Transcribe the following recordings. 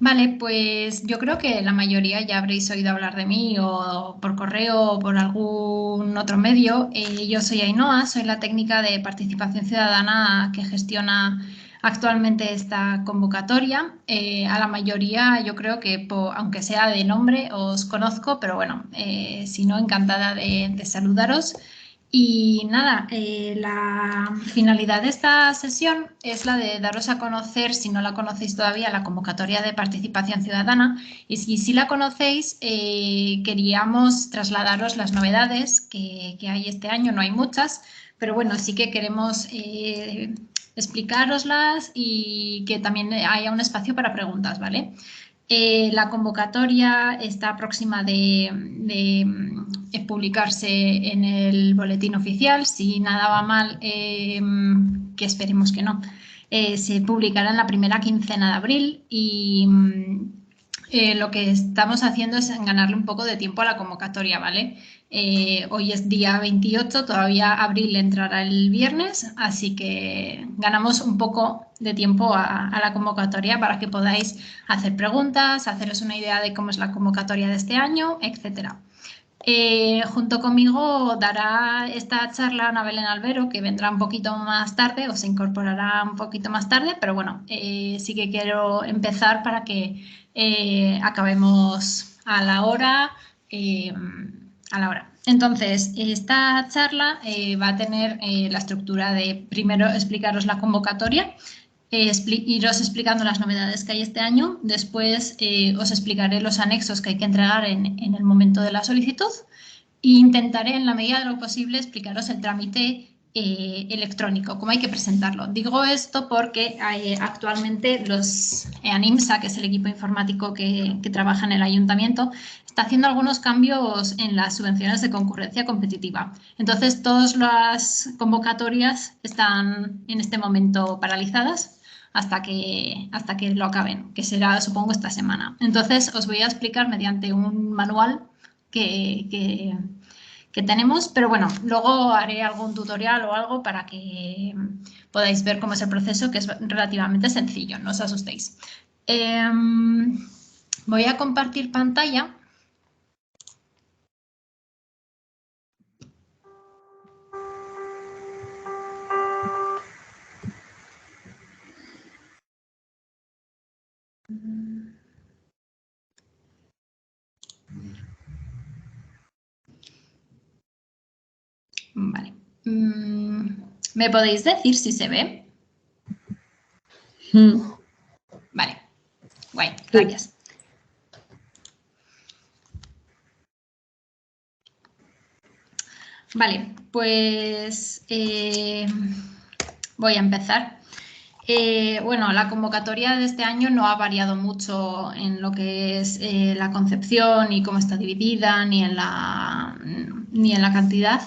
Vale, pues yo creo que la mayoría ya habréis oído hablar de mí o por correo o por algún otro medio. Yo soy Ainhoa, soy la técnica de participación ciudadana que gestiona actualmente esta convocatoria. A la mayoría yo creo que, aunque sea de nombre, os conozco, pero bueno, si no, encantada de saludaros. Y nada, la finalidad de esta sesión es la de daros a conocer, si no la conocéis todavía, la convocatoria de participación ciudadana. Y si sí la conocéis, queríamos trasladaros las novedades que hay este año. No hay muchas, pero bueno, sí que queremos explicároslas y que también haya un espacio para preguntas, ¿vale? La convocatoria está próxima de publicarse en el boletín oficial. Si nada va mal, que esperemos que no, se publicará en la primera quincena de abril y lo que estamos haciendo es ganarle un poco de tiempo a la convocatoria, ¿vale? Hoy es día 28, todavía abril entrará el viernes, así que ganamos un poco de tiempo a la convocatoria para que podáis hacer preguntas, haceros una idea de cómo es la convocatoria de este año, etcétera. Junto conmigo dará esta charla Ana Belén Albero, que vendrá un poquito más tarde o se incorporará un poquito más tarde, pero bueno, sí que quiero empezar para que acabemos a la hora. eh, a la hora. Entonces, esta charla va a tener la estructura de primero explicaros la convocatoria, iros explicando las novedades que hay este año, después os explicaré los anexos que hay que entregar en el momento de la solicitud e intentaré en la medida de lo posible explicaros el trámite electrónico, cómo hay que presentarlo. Digo esto porque actualmente los ANIMSA, que es el equipo informático que trabaja en el ayuntamiento, está haciendo algunos cambios en las subvenciones de concurrencia competitiva. Entonces, todas las convocatorias están en este momento paralizadas hasta que lo acaben, que será, supongo, esta semana. Entonces, os voy a explicar mediante un manual que tenemos, pero bueno, luego haré algún tutorial o algo para que podáis ver cómo es el proceso, que es relativamente sencillo, no os asustéis. Voy a compartir pantalla. Vale. ¿Me podéis decir si se ve? Vale. Guay, gracias. Vale, pues voy a empezar. Bueno, la convocatoria de este año no ha variado mucho en lo que es la concepción y cómo está dividida, ni en la cantidad.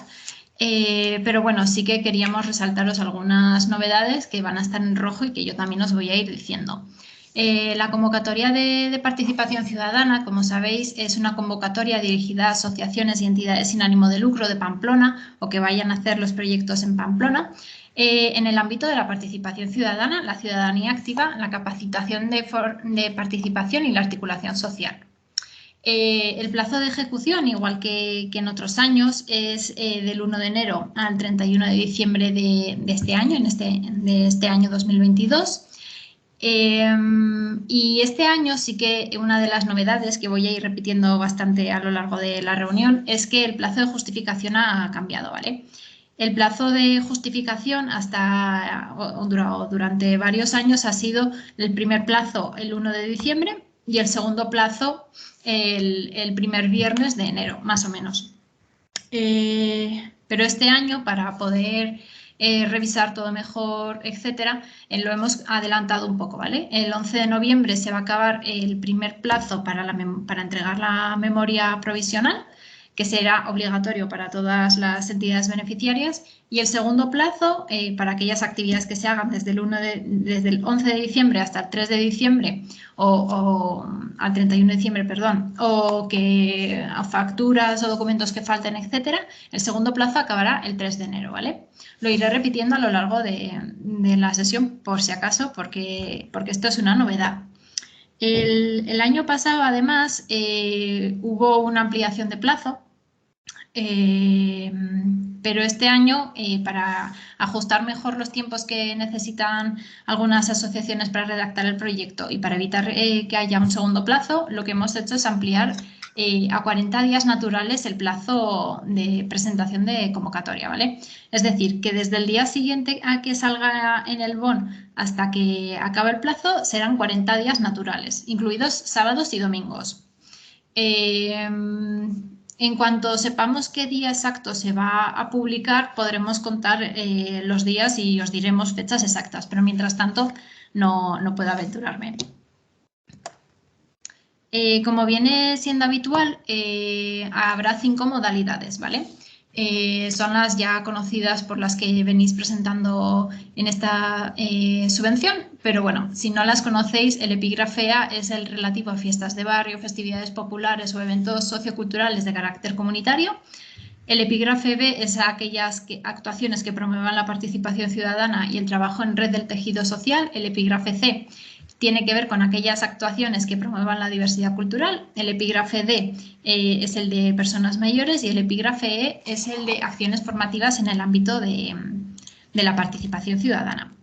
Pero bueno, sí que queríamos resaltaros algunas novedades que van a estar en rojo y que yo también os voy a ir diciendo. La convocatoria de participación ciudadana, como sabéis, es una convocatoria dirigida a asociaciones y entidades sin ánimo de lucro de Pamplona o que vayan a hacer los proyectos en Pamplona. En el ámbito de la participación ciudadana, la ciudadanía activa, la capacitación de participación y la articulación social. El plazo de ejecución, igual que en otros años, es del 1 de enero al 31 de diciembre de este año, de este año 2022. Y este año sí que una de las novedades que voy a ir repitiendo bastante a lo largo de la reunión es que el plazo de justificación ha cambiado, ¿vale? El plazo de justificación durante varios años ha sido el primer plazo el 1 de diciembre y el segundo plazo el primer viernes de enero, más o menos. Pero este año, para poder revisar todo mejor, etcétera, lo hemos adelantado un poco, ¿vale? El 11 de noviembre se va a acabar el primer plazo para entregar la memoria provisional, que será obligatorio para todas las entidades beneficiarias, y el segundo plazo para aquellas actividades que se hagan desde el 11 de diciembre hasta el 3 de diciembre o al 31 de diciembre, perdón, o que facturas o documentos que falten, etcétera, el segundo plazo acabará el 3 de enero, ¿vale? Lo iré repitiendo a lo largo de la sesión por si acaso, porque esto es una novedad. El año pasado, además, hubo una ampliación de plazo, pero este año, para ajustar mejor los tiempos que necesitan algunas asociaciones para redactar el proyecto y para evitar que haya un segundo plazo, lo que hemos hecho es ampliar a 40 días naturales el plazo de presentación de convocatoria, ¿vale? Es decir, que desde el día siguiente a que salga en el BON hasta que acabe el plazo serán 40 días naturales, incluidos sábados y domingos. En cuanto sepamos qué día exacto se va a publicar, podremos contar los días y os diremos fechas exactas, pero mientras tanto no puedo aventurarme. Como viene siendo habitual, habrá 5 modalidades, ¿vale? Son las ya conocidas por las que venís presentando en esta subvención, pero bueno, si no las conocéis, el epígrafe A es el relativo a fiestas de barrio, festividades populares o eventos socioculturales de carácter comunitario. El epígrafe B es a aquellas actuaciones que promuevan la participación ciudadana y el trabajo en red del tejido social. El epígrafe C tiene que ver con aquellas actuaciones que promuevan la diversidad cultural. El epígrafe D es el de personas mayores y el epígrafe E es el de acciones formativas en el ámbito de la participación ciudadana.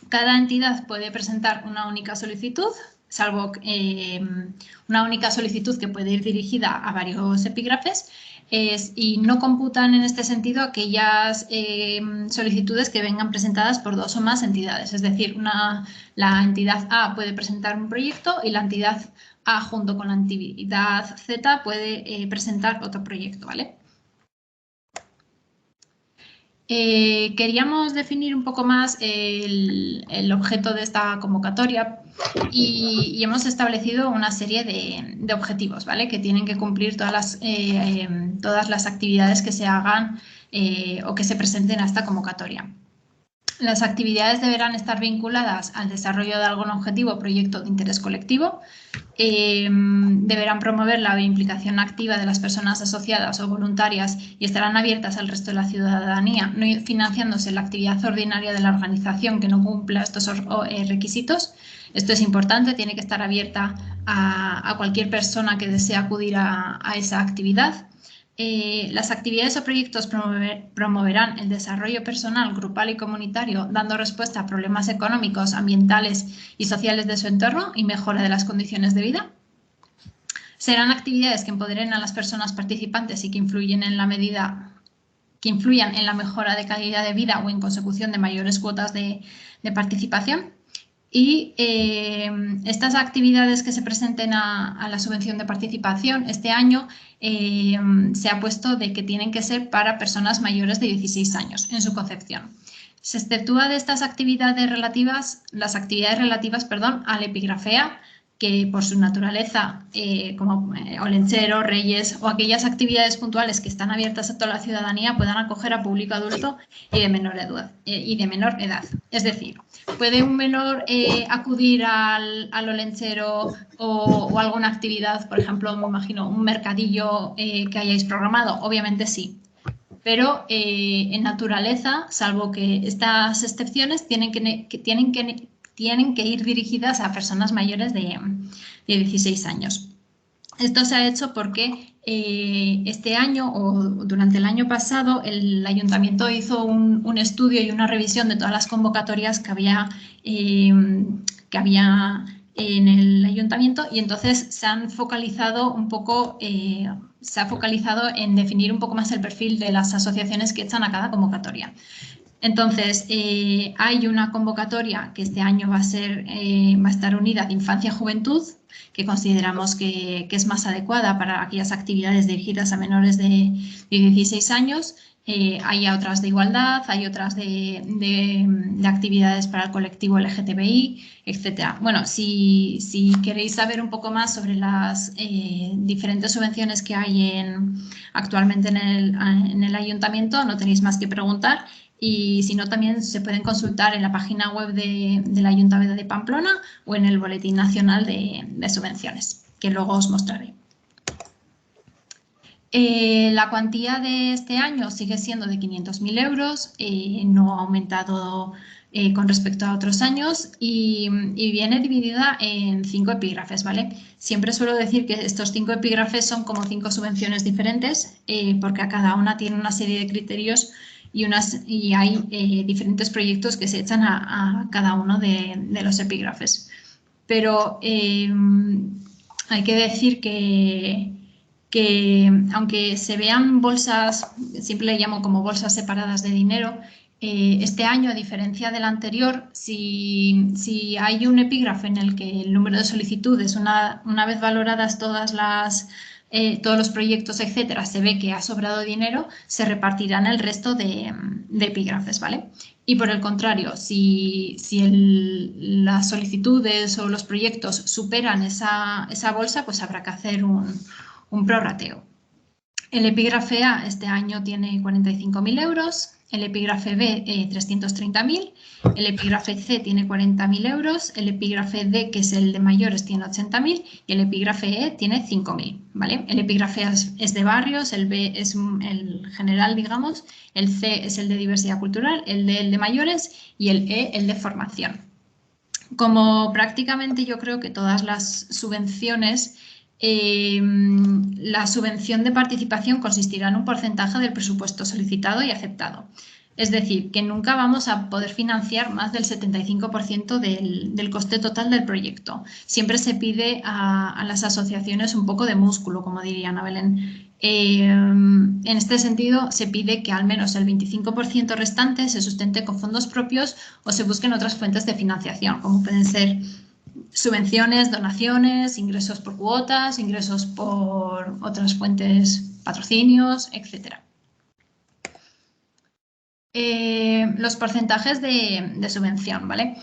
Cada entidad puede presentar una única solicitud, salvo una única solicitud que puede ir dirigida a varios epígrafes, y no computan en este sentido aquellas solicitudes que vengan presentadas por 2 o más entidades. Es decir, la entidad A puede presentar un proyecto y la entidad A junto con la entidad Z puede presentar otro proyecto, ¿vale? Queríamos definir un poco más el objeto de esta convocatoria y hemos establecido una serie de objetivos, ¿vale? Que tienen que cumplir todas las actividades que se hagan o que se presenten a esta convocatoria. Las actividades deberán estar vinculadas al desarrollo de algún objetivo o proyecto de interés colectivo. Deberán promover la implicación activa de las personas asociadas o voluntarias y estarán abiertas al resto de la ciudadanía, no financiándose la actividad ordinaria de la organización que no cumpla estos requisitos. Esto es importante, tiene que estar abierta a cualquier persona que desee acudir a esa actividad. Las actividades o proyectos promoverán el desarrollo personal, grupal y comunitario, dando respuesta a problemas económicos, ambientales y sociales de su entorno y mejora de las condiciones de vida. Serán actividades que empoderen a las personas participantes y que influyan en la mejora de calidad de vida o en consecución de mayores cuotas de participación. Y estas actividades que se presenten a la subvención de participación este año se ha puesto de que tienen que ser para personas mayores de 16 años en su concepción. Se exceptúa de estas actividades relativas, al epígrafe A, que por su naturaleza, como Olentzero, Reyes o aquellas actividades puntuales que están abiertas a toda la ciudadanía puedan acoger a público adulto y de menor edad. Es decir, ¿puede un menor acudir al Olentzero o alguna actividad, por ejemplo, me imagino, un mercadillo que hayáis programado? Obviamente sí. Pero en naturaleza, salvo que estas excepciones tienen que ir dirigidas a personas mayores de 16 años. Esto se ha hecho porque este año o durante el año pasado el ayuntamiento hizo un estudio y una revisión de todas las convocatorias que había en el ayuntamiento y entonces se han focalizado un poco, en definir un poco más el perfil de las asociaciones que echan a cada convocatoria. Entonces, hay una convocatoria que este año va a estar unida de infancia-juventud, que consideramos que es más adecuada para aquellas actividades dirigidas a menores de 16 años. Hay otras de igualdad, hay otras de actividades para el colectivo LGTBI, etc. Bueno, si queréis saber un poco más sobre las diferentes subvenciones que hay actualmente en el ayuntamiento, no tenéis más que preguntar. Y si no, también se pueden consultar en la página web del Ayuntamiento de Pamplona o en el Boletín Nacional de Subvenciones, que luego os mostraré. La cuantía de este año sigue siendo de 500.000 euros, no ha aumentado con respecto a otros años y viene dividida en 5 epígrafes, ¿vale? Siempre suelo decir que estos 5 epígrafes son como 5 subvenciones diferentes porque a cada una tiene una serie de criterios y hay diferentes proyectos que se echan a cada uno de los epígrafes. Pero hay que decir que aunque se vean bolsas, siempre le llamo como bolsas separadas de dinero, este año, a diferencia del anterior, si hay un epígrafe en el que el número de solicitudes, una vez valoradas todos los proyectos, etcétera, se ve que ha sobrado dinero, se repartirán el resto de epígrafes, ¿vale? Y por el contrario, si las solicitudes o los proyectos superan esa bolsa, pues habrá que hacer un prorrateo. El epígrafe A este año tiene 45.000 euros, el epígrafe B 330.000, el epígrafe C tiene 40.000 euros, el epígrafe D, que es el de mayores, tiene 80.000 y el epígrafe E tiene 5.000, ¿vale? El epígrafe A es de barrios, el B es el general, digamos, el C es el de diversidad cultural, el D el de mayores y el E el de formación. Como prácticamente yo creo que todas las subvenciones, la subvención de participación consistirá en un porcentaje del presupuesto solicitado y aceptado. Es decir, que nunca vamos a poder financiar más del 75% del coste total del proyecto. Siempre se pide a las asociaciones un poco de músculo, como diría Ana Belén. En este sentido, se pide que al menos el 25% restante se sustente con fondos propios o se busquen otras fuentes de financiación, como pueden ser subvenciones, donaciones, ingresos por cuotas, ingresos por otras fuentes, patrocinios, etc. Los porcentajes de subvención, ¿vale?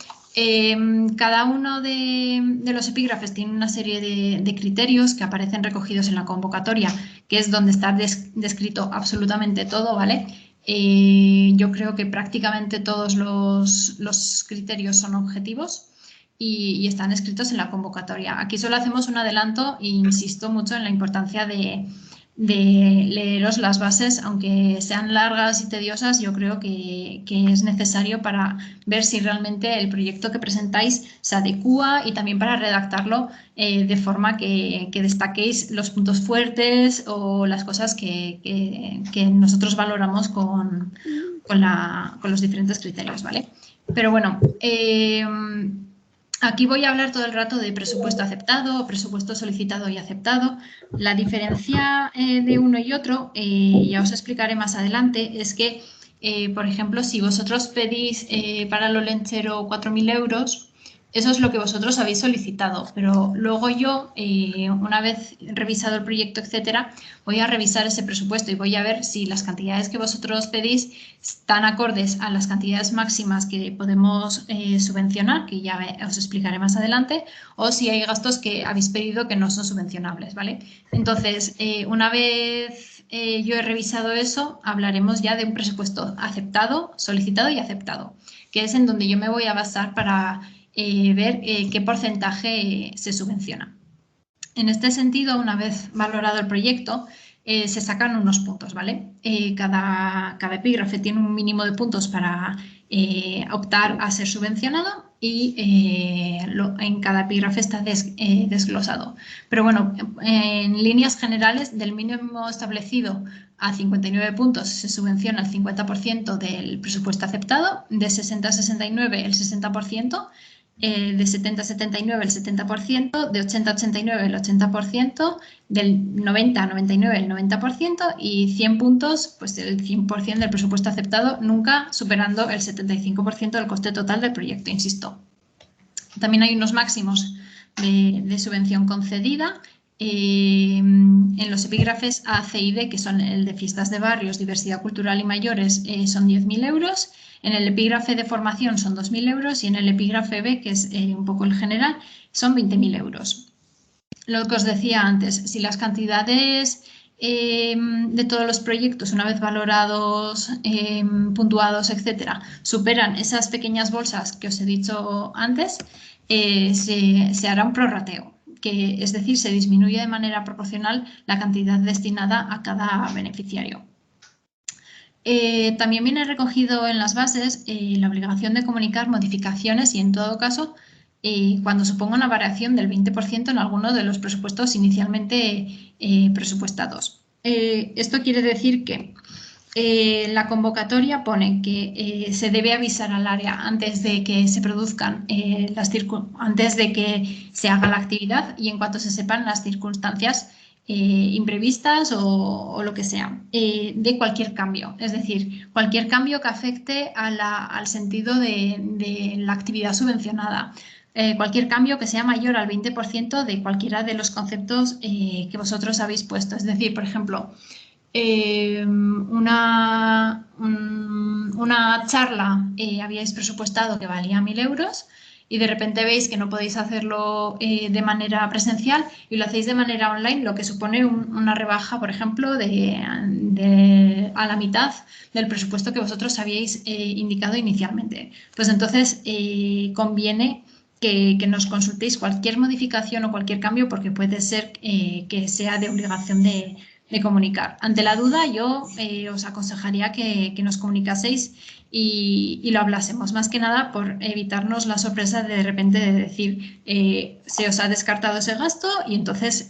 Cada uno de los epígrafes tiene una serie de criterios que aparecen recogidos en la convocatoria, que es donde está descrito absolutamente todo, ¿vale? Yo creo que prácticamente todos los criterios son objetivos y están escritos en la convocatoria. Aquí solo hacemos un adelanto e insisto mucho en la importancia de leeros las bases, aunque sean largas y tediosas, yo creo que es necesario para ver si realmente el proyecto que presentáis se adecúa y también para redactarlo de forma que destaquéis los puntos fuertes o las cosas que nosotros valoramos con los diferentes criterios, ¿vale? Pero bueno, aquí voy a hablar todo el rato de presupuesto aceptado, presupuesto solicitado y aceptado. La diferencia de uno y otro, ya os explicaré más adelante, es que, por ejemplo, si vosotros pedís para el Olentzero 4.000 euros, eso es lo que vosotros habéis solicitado, pero luego yo, una vez revisado el proyecto, etcétera, voy a revisar ese presupuesto y voy a ver si las cantidades que vosotros pedís están acordes a las cantidades máximas que podemos subvencionar, que ya os explicaré más adelante, o si hay gastos que habéis pedido que no son subvencionables, ¿vale? Entonces, una vez yo he revisado eso, hablaremos ya de un presupuesto aceptado, solicitado y aceptado, que es en donde yo me voy a basar para ver qué porcentaje se subvenciona. En este sentido, una vez valorado el proyecto, se sacan unos puntos, ¿vale? Cada epígrafe tiene un mínimo de puntos para optar a ser subvencionado y en cada epígrafe está desglosado. Pero bueno, en líneas generales, del mínimo establecido a 59 puntos se subvenciona el 50% del presupuesto aceptado, de 60 a 69 el 60%, de 70 a 79 el 70%, de 80 a 89 el 80%, del 90 a 99 el 90% y 100 puntos, pues el 100% del presupuesto aceptado, nunca superando el 75% del coste total del proyecto, insisto. También hay unos máximos de subvención concedida en los epígrafes A, C y D, que son el de fiestas de barrios, diversidad cultural y mayores, son 10.000 euros. En el epígrafe de formación son 2.000 euros y en el epígrafe B, que es un poco el general, son 20.000 euros. Lo que os decía antes, si las cantidades de todos los proyectos, una vez valorados, puntuados, etcétera, superan esas pequeñas bolsas que os he dicho antes, se hará un prorrateo. que es decir, se disminuye de manera proporcional la cantidad destinada a cada beneficiario. También viene recogido en las bases la obligación de comunicar modificaciones y, en todo caso, cuando suponga una variación del 20% en alguno de los presupuestos inicialmente presupuestados. Esto quiere decir que la convocatoria pone que se debe avisar al área antes de que se produzcan antes de que se haga la actividad y en cuanto se sepan las circunstancias imprevistas o lo que sea, de cualquier cambio. Es decir, cualquier cambio que afecte al sentido de la actividad subvencionada. Cualquier cambio que sea mayor al 20% de cualquiera de los conceptos que vosotros habéis puesto. Es decir, por ejemplo, una charla habíais presupuestado que valía 1.000 euros y de repente veis que no podéis hacerlo de manera presencial y lo hacéis de manera online, lo que supone una rebaja, por ejemplo, a la mitad del presupuesto que vosotros habíais indicado inicialmente. Pues entonces conviene que nos consultéis cualquier modificación o cualquier cambio porque puede ser que sea de obligación de comunicar. Ante la duda, yo os aconsejaría que nos comunicaseis y lo hablásemos, más que nada por evitarnos la sorpresa de repente de decir se os ha descartado ese gasto y entonces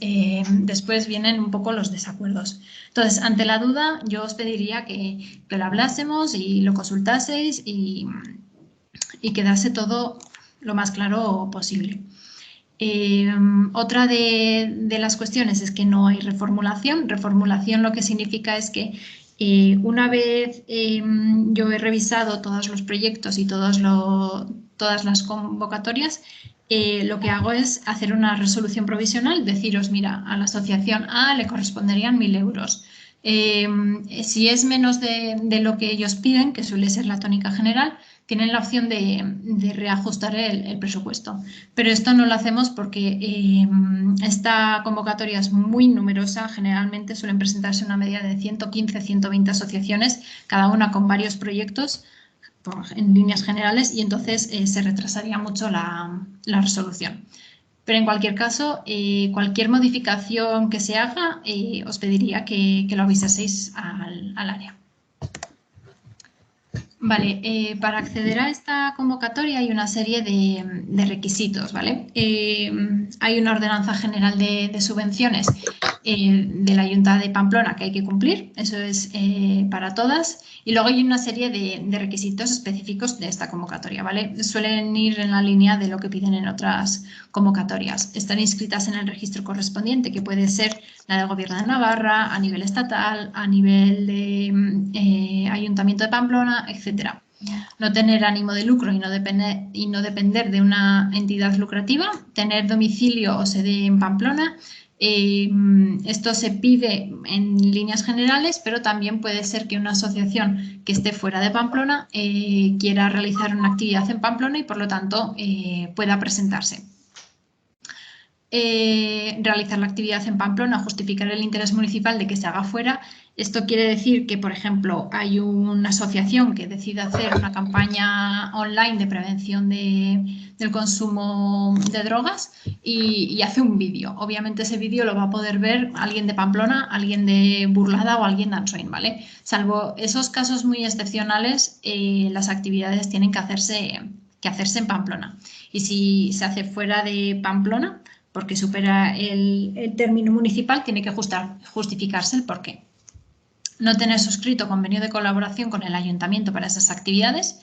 después vienen un poco los desacuerdos. Entonces, ante la duda, yo os pediría que lo hablásemos y lo consultaseis y quedase todo lo más claro posible. Otra de las cuestiones es que no hay reformulación. Reformulación lo que significa es que una vez yo he revisado todos los proyectos y todas las convocatorias, lo que hago es hacer una resolución provisional, deciros, mira, a la asociación A le corresponderían 1.000 euros. Si es menos de lo que ellos piden, que suele ser la tónica general, tienen la opción de reajustar el presupuesto. Pero esto no lo hacemos porque esta convocatoria es muy numerosa. Generalmente suelen presentarse una media de 115, 120 asociaciones, cada una con varios proyectos en líneas generales y entonces se retrasaría mucho la resolución. Pero en cualquier caso, cualquier modificación que se haga, os pediría que lo avisaseis al área. Vale, para acceder a esta convocatoria hay una serie de requisitos, ¿vale? Hay una ordenanza general de subvenciones de la Junta de Pamplona que hay que cumplir, eso es para todas, y luego hay una serie de requisitos específicos de esta convocatoria, ¿vale? Suelen ir en la línea de lo que piden en otras convocatorias. Están inscritas en el registro correspondiente, que puede ser la del Gobierno de Navarra, a nivel estatal, a nivel de Ayuntamiento de Pamplona, etc. No tener ánimo de lucro y no depender de una entidad lucrativa, tener domicilio o sede en Pamplona. Esto se pide en líneas generales, pero también puede ser que una asociación que esté fuera de Pamplona quiera realizar una actividad en Pamplona y por lo tanto pueda presentarse. Realizar la actividad en Pamplona, justificar el interés municipal de que se haga fuera. Esto quiere decir que, por ejemplo, hay una asociación que decide hacer una campaña online de prevención del consumo de drogas y hace un vídeo. Obviamente ese vídeo lo va a poder ver alguien de Pamplona, alguien de Burlada o alguien de Ansoín, ¿vale? Salvo esos casos muy excepcionales, las actividades tienen que hacerse en Pamplona. Y si se hace fuera de Pamplona, porque supera el término municipal, tiene que justificarse el porqué. No tener suscrito convenio de colaboración con el ayuntamiento para esas actividades.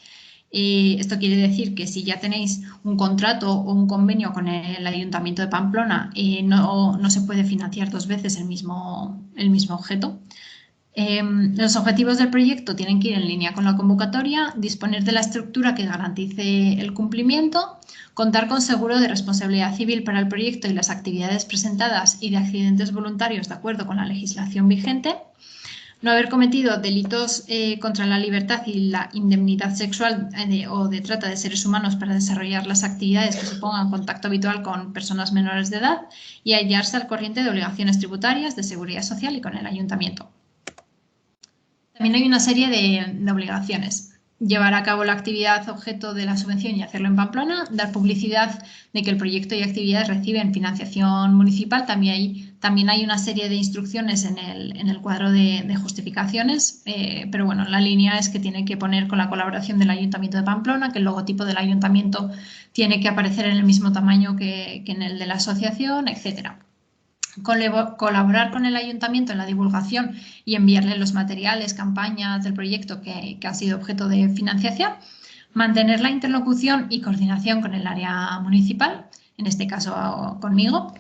Esto quiere decir que si ya tenéis un contrato o un convenio con el ayuntamiento de Pamplona, no se puede financiar dos veces el mismo objeto. Los objetivos del proyecto tienen que ir en línea con la convocatoria, disponer de la estructura que garantice el cumplimiento, contar con seguro de responsabilidad civil para el proyecto y las actividades presentadas y de accidentes voluntarios de acuerdo con la legislación vigente, no haber cometido delitos contra la libertad y la indemnidad sexual o de trata de seres humanos para desarrollar las actividades que supongan contacto habitual con personas menores de edad y hallarse al corriente de obligaciones tributarias, de seguridad social y con el ayuntamiento. También hay una serie de obligaciones. llevar a cabo la actividad objeto de la subvención y hacerlo en Pamplona, dar publicidad de que el proyecto y actividades reciben financiación municipal. También hay una serie de instrucciones en el cuadro de justificaciones, pero bueno, la línea es que tiene que poner con la colaboración del Ayuntamiento de Pamplona, que el logotipo del Ayuntamiento tiene que aparecer en el mismo tamaño que en el de la asociación, etcétera. Colaborar con el ayuntamiento en la divulgación y enviarle los materiales, campañas del proyecto que ha sido objeto de financiación, mantener la interlocución y coordinación con el área municipal, en este caso conmigo,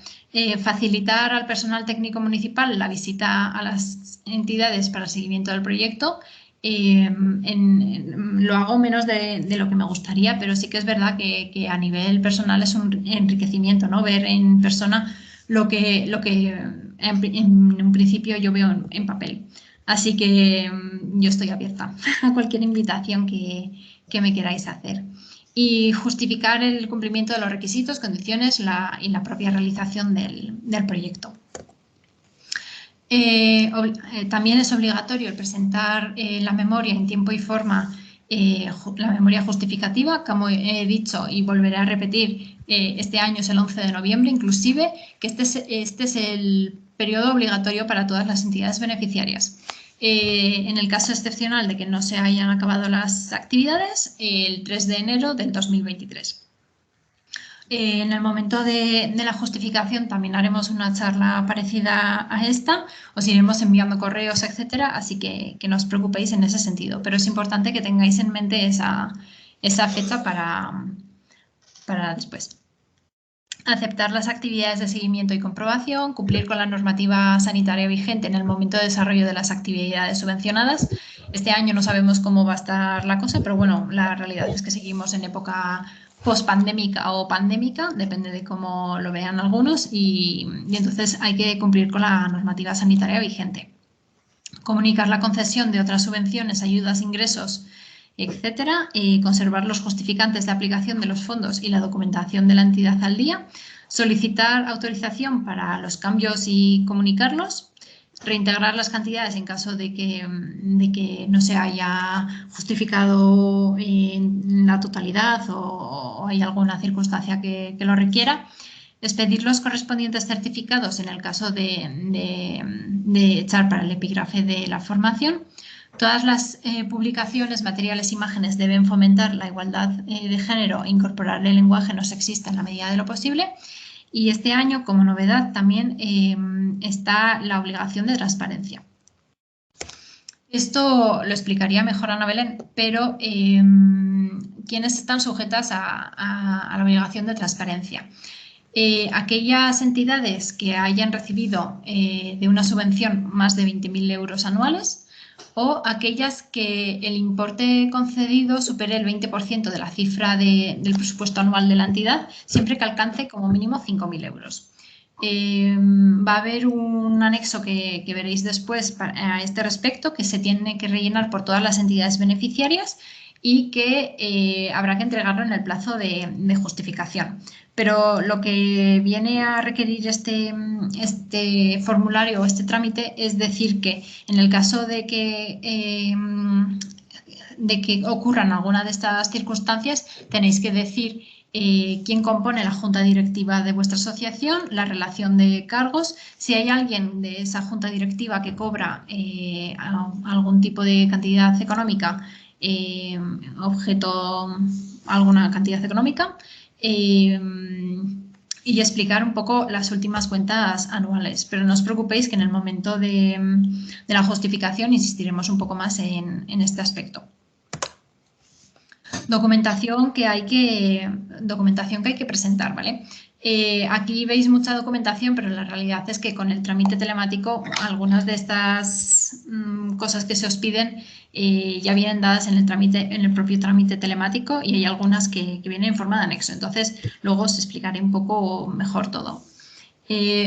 facilitar al personal técnico municipal la visita a las entidades para el seguimiento del proyecto. Lo hago menos de lo que me gustaría, pero sí que es verdad que a nivel personal es un enriquecimiento, ¿no? Ver en persona lo que en un principio yo veo en papel. Así que yo estoy abierta a cualquier invitación que me queráis hacer. Y justificar el cumplimiento de los requisitos, condiciones y la propia realización del proyecto. También es obligatorio el presentar la memoria en tiempo y forma, la memoria justificativa, como he dicho y volveré a repetir, este año es el 11 de noviembre, inclusive, que este es el periodo obligatorio para todas las entidades beneficiarias. En el caso excepcional de que no se hayan acabado las actividades, el 3 de enero del 2023. En el momento de la justificación también haremos una charla parecida a esta, os iremos enviando correos, etcétera, así que no os preocupéis en ese sentido, pero es importante que tengáis en mente esa fecha para después. Aceptar las actividades de seguimiento y comprobación, cumplir con la normativa sanitaria vigente en el momento de desarrollo de las actividades subvencionadas. Este año no sabemos cómo va a estar la cosa, pero bueno, la realidad es que seguimos en época pospandémica o pandémica, depende de cómo lo vean algunos, y entonces hay que cumplir con la normativa sanitaria vigente. Comunicar la concesión de otras subvenciones, ayudas, ingresos, etcétera, conservar los justificantes de aplicación de los fondos y la documentación de la entidad al día, solicitar autorización para los cambios y comunicarlos, reintegrar las cantidades en caso de que no se haya justificado en la totalidad o hay alguna circunstancia que lo requiera, expedir los correspondientes certificados en el caso de echar para el epígrafe de la formación. Todas las publicaciones, materiales, imágenes deben fomentar la igualdad de género e incorporar el lenguaje no sexista en la medida de lo posible. Y este año, como novedad, también está la obligación de transparencia. Esto lo explicaría mejor Ana Belén, pero ¿quiénes están sujetas a la obligación de transparencia? Aquellas entidades que hayan recibido de una subvención más de 20.000 euros anuales, o aquellas que el importe concedido supere el 20% de la cifra del presupuesto anual de la entidad, siempre que alcance como mínimo 5.000 euros. Va a haber un anexo que veréis después a este respecto, que se tiene que rellenar por todas las entidades beneficiarias y que habrá que entregarlo en el plazo de justificación. Pero lo que viene a requerir este formulario o este trámite es decir que en el caso de que ocurran alguna de estas circunstancias, tenéis que decir quién compone la junta directiva de vuestra asociación, la relación de cargos, si hay alguien de esa junta directiva que cobra algún tipo de cantidad económica, alguna cantidad económica, y explicar un poco las últimas cuentas anuales. Pero no os preocupéis que en el momento de la justificación insistiremos un poco más en este aspecto. Documentación que hay que presentar, ¿vale? Aquí veis mucha documentación, pero la realidad es que con el trámite telemático algunas de estas cosas que se os piden ya vienen dadas en el propio trámite telemático y hay algunas que vienen en forma de anexo. Entonces, luego os explicaré un poco mejor todo.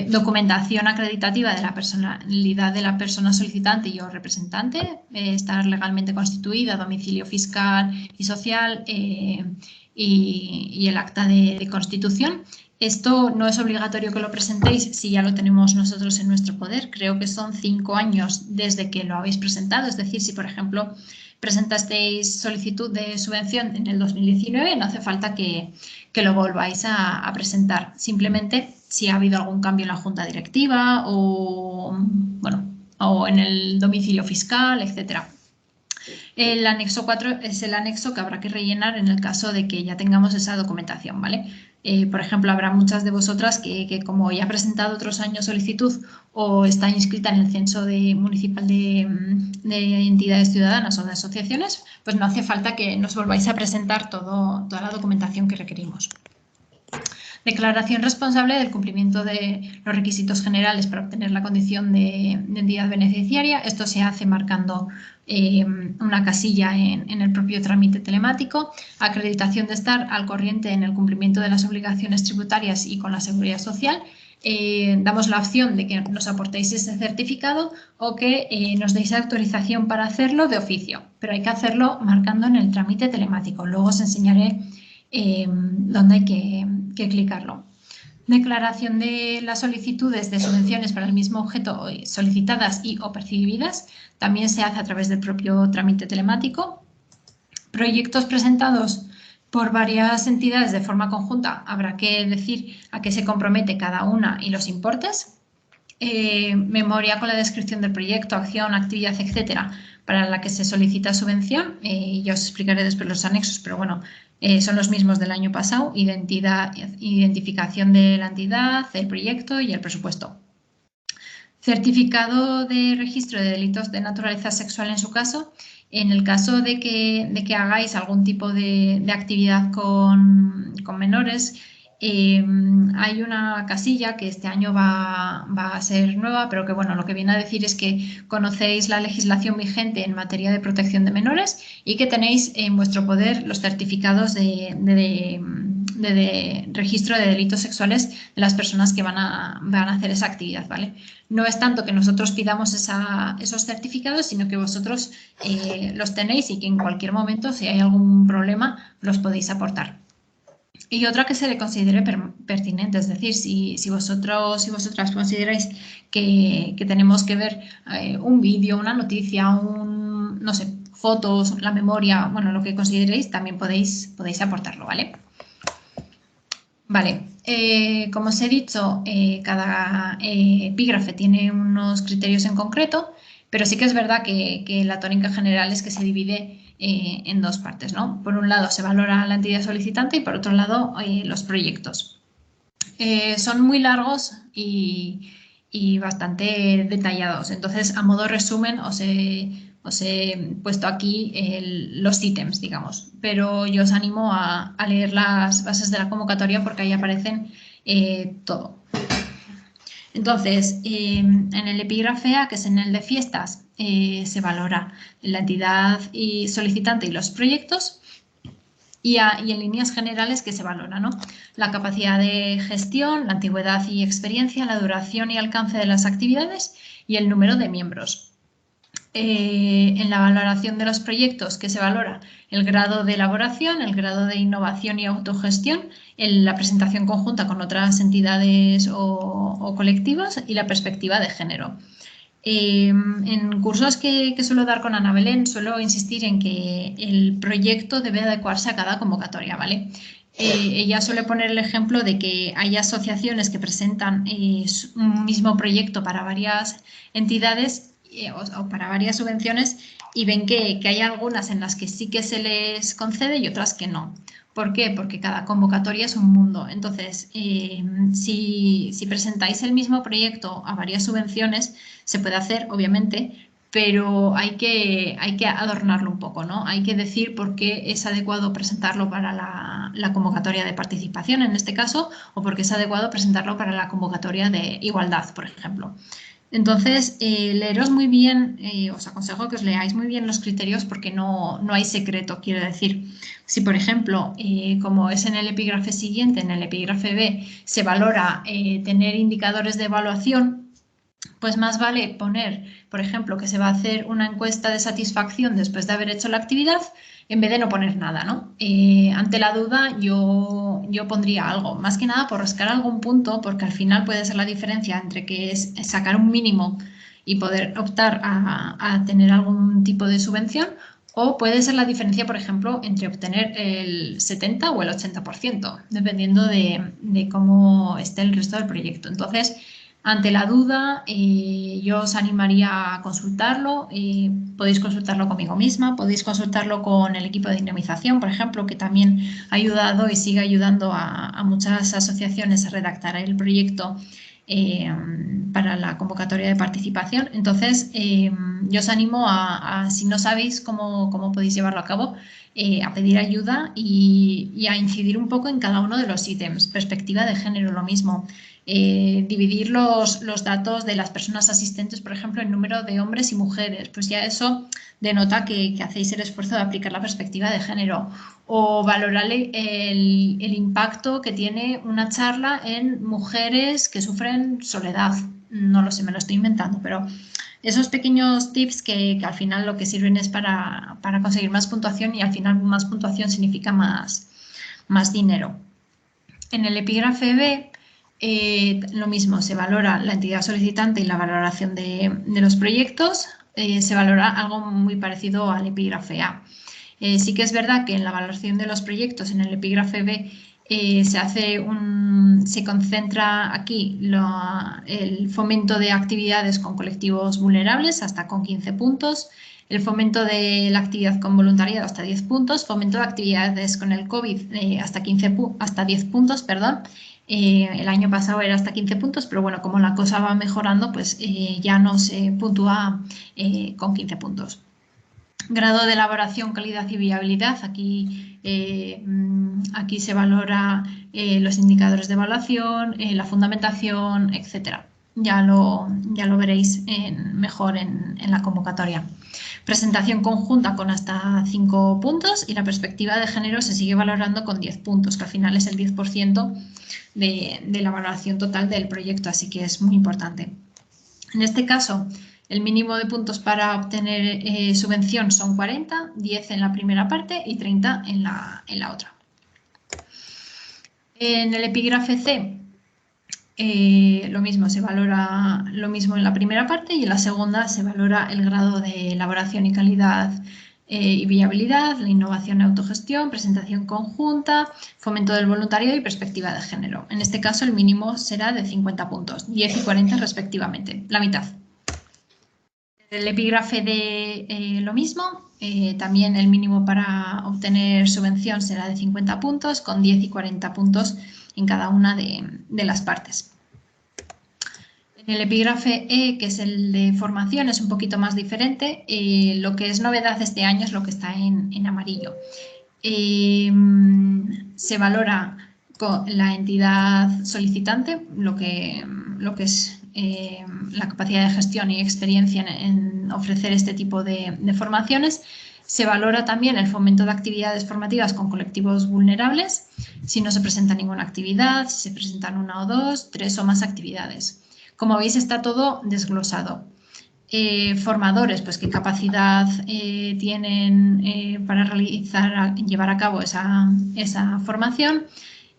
Documentación acreditativa de la personalidad de la persona solicitante y o representante, estar legalmente constituida, domicilio fiscal y social y el acta de constitución. Esto no es obligatorio que lo presentéis si ya lo tenemos nosotros en nuestro poder. Creo que son 5 años desde que lo habéis presentado. Es decir, si por ejemplo presentasteis solicitud de subvención en el 2019, no hace falta que lo volváis a presentar. Simplemente si ha habido algún cambio en la junta directiva o, bueno, o en el domicilio fiscal, etcétera. El anexo 4 es el anexo que habrá que rellenar en el caso de que ya tengamos esa documentación, ¿vale? Por ejemplo, habrá muchas de vosotras que como ya ha presentado otros años solicitud o está inscrita en el censo municipal de entidades ciudadanas o de asociaciones, pues no hace falta que nos volváis a presentar toda la documentación que requerimos. Declaración responsable del cumplimiento de los requisitos generales para obtener la condición de entidad beneficiaria. Esto se hace marcando una casilla en el propio trámite telemático. Acreditación de estar al corriente en el cumplimiento de las obligaciones tributarias y con la seguridad social. Damos la opción de que nos aportéis ese certificado o que nos deis autorización para hacerlo de oficio, pero hay que hacerlo marcando en el trámite telemático. Luego os enseñaré dónde hay que clicarlo. Declaración de las solicitudes de subvenciones para el mismo objeto solicitadas y o percibidas también se hace a través del propio trámite telemático. Proyectos presentados por varias entidades de forma conjunta, habrá que decir a qué se compromete cada una y los importes. Memoria con la descripción del proyecto, acción, actividad, etcétera, para la que se solicita subvención. Ya os explicaré después los anexos, pero bueno, son los mismos del año pasado: identificación de la entidad, el proyecto y el presupuesto. Certificado de registro de delitos de naturaleza sexual en su caso. En el caso de que hagáis algún tipo de actividad con menores, hay una casilla que este año va a ser nueva, pero que bueno, lo que viene a decir es que conocéis la legislación vigente en materia de protección de menores y que tenéis en vuestro poder los certificados de registro de delitos sexuales de las personas que van a hacer esa actividad, ¿vale? No es tanto que nosotros pidamos esos certificados, sino que vosotros los tenéis y que en cualquier momento, si hay algún problema, los podéis aportar. Y otra que se le considere pertinente, es decir, si vosotros y vosotras consideráis que tenemos que ver un vídeo, una noticia, no sé, fotos, la memoria, bueno, lo que consideréis, también podéis aportarlo, ¿vale? Vale, como os he dicho, cada epígrafe tiene unos criterios en concreto, pero sí que es verdad que la tónica general es que se divide en dos partes, ¿no? Por un lado se valora la entidad solicitante y por otro lado los proyectos. Son muy largos y bastante detallados, entonces a modo resumen os he puesto aquí los ítems, digamos, pero yo os animo a leer las bases de la convocatoria porque ahí aparecen todo. Entonces, en el epígrafe A, que es en el de fiestas, se valora la entidad solicitante y los proyectos, y en líneas generales que se valora, ¿no? La capacidad de gestión, la antigüedad y experiencia, la duración y alcance de las actividades y el número de miembros. En la valoración de los proyectos, que se valora el grado de elaboración, el grado de innovación y autogestión, la presentación conjunta con otras entidades o colectivos y la perspectiva de género. En cursos que suelo dar con Ana Belén, suelo insistir en que el proyecto debe adecuarse a cada convocatoria, ¿vale? Ella suele poner el ejemplo de que hay asociaciones que presentan un mismo proyecto para varias entidades o para varias subvenciones y ven que hay algunas en las que sí que se les concede y otras que no. ¿Por qué? Porque cada convocatoria es un mundo. Entonces, si presentáis el mismo proyecto a varias subvenciones, se puede hacer, obviamente, pero hay que adornarlo un poco, ¿no? Hay que decir por qué es adecuado presentarlo para la convocatoria de participación, en este caso, o por qué es adecuado presentarlo para la convocatoria de igualdad, por ejemplo. Entonces, leeros muy bien, os aconsejo que os leáis muy bien los criterios porque no hay secreto, quiero decir. Si, por ejemplo, como es en el epígrafe siguiente, en el epígrafe B, se valora tener indicadores de evaluación, pues más vale poner, por ejemplo, que se va a hacer una encuesta de satisfacción después de haber hecho la actividad, en vez de no poner nada, ¿no? Ante la duda yo pondría algo, más que nada por rascar algún punto, porque al final puede ser la diferencia entre que es sacar un mínimo y poder optar a tener algún tipo de subvención O puede ser la diferencia, por ejemplo, entre obtener el 70 o el 80%, dependiendo de cómo esté el resto del proyecto. Entonces, ante la duda, yo os animaría a consultarlo. Podéis consultarlo conmigo misma, podéis consultarlo con el equipo de dinamización, por ejemplo, que también ha ayudado y sigue ayudando a muchas asociaciones a redactar el proyecto eh, para la convocatoria de participación. Entonces, yo os animo si no sabéis cómo podéis llevarlo a cabo, a pedir ayuda y a incidir un poco en cada uno de los ítems. Perspectiva de género, lo mismo. Dividir los datos de las personas asistentes, por ejemplo, en número de hombres y mujeres, pues ya eso denota que hacéis el esfuerzo de aplicar la perspectiva de género. O valorar el impacto que tiene una charla en mujeres que sufren soledad. No lo sé, me lo estoy inventando, pero esos pequeños tips que al final lo que sirven es para conseguir más puntuación, y al final más puntuación significa más dinero. En el epígrafe B, lo mismo, se valora la entidad solicitante y la valoración de los proyectos. Se valora algo muy parecido al epígrafe A. Sí que es verdad que en la valoración de los proyectos, en el epígrafe B, se concentra aquí el fomento de actividades con colectivos vulnerables hasta con 15 puntos, el fomento de la actividad con voluntariado hasta 10 puntos, fomento de actividades con el COVID hasta 10 puntos, perdón. El año pasado era hasta 15 puntos, pero bueno, como la cosa va mejorando, pues ya no se puntúa con 15 puntos. Grado de elaboración, calidad y viabilidad. Aquí se valora los indicadores de evaluación, la fundamentación, etcétera. Ya lo veréis mejor en la convocatoria. Presentación conjunta con hasta 5 puntos, y la perspectiva de género se sigue valorando con 10 puntos, que al final es el 10% de la valoración total del proyecto, así que es muy importante. En este caso, el mínimo de puntos para obtener subvención son 40, 10 en la primera parte y 30 en la otra. En el epígrafe C, lo mismo, se valora lo mismo en la primera parte, y en la segunda se valora el grado de elaboración y calidad y viabilidad, la innovación y autogestión, presentación conjunta, fomento del voluntariado y perspectiva de género. En este caso, el mínimo será de 50 puntos, 10 y 40 respectivamente, la mitad. El epígrafe de lo mismo, también el mínimo para obtener subvención será de 50 puntos, con 10 y 40 puntos en cada una de las partes. En el epígrafe E, que es el de formación, es un poquito más diferente. Lo que es novedad este año es lo que está en amarillo. Se valora con la entidad solicitante, lo que es la capacidad de gestión y experiencia en ofrecer este tipo de formaciones. Se valora también el fomento de actividades formativas con colectivos vulnerables, si no se presenta ninguna actividad, si se presentan 1 o 2, 3 o más actividades. Como veis, está todo desglosado. Formadores, pues qué capacidad tienen para llevar a cabo esa formación.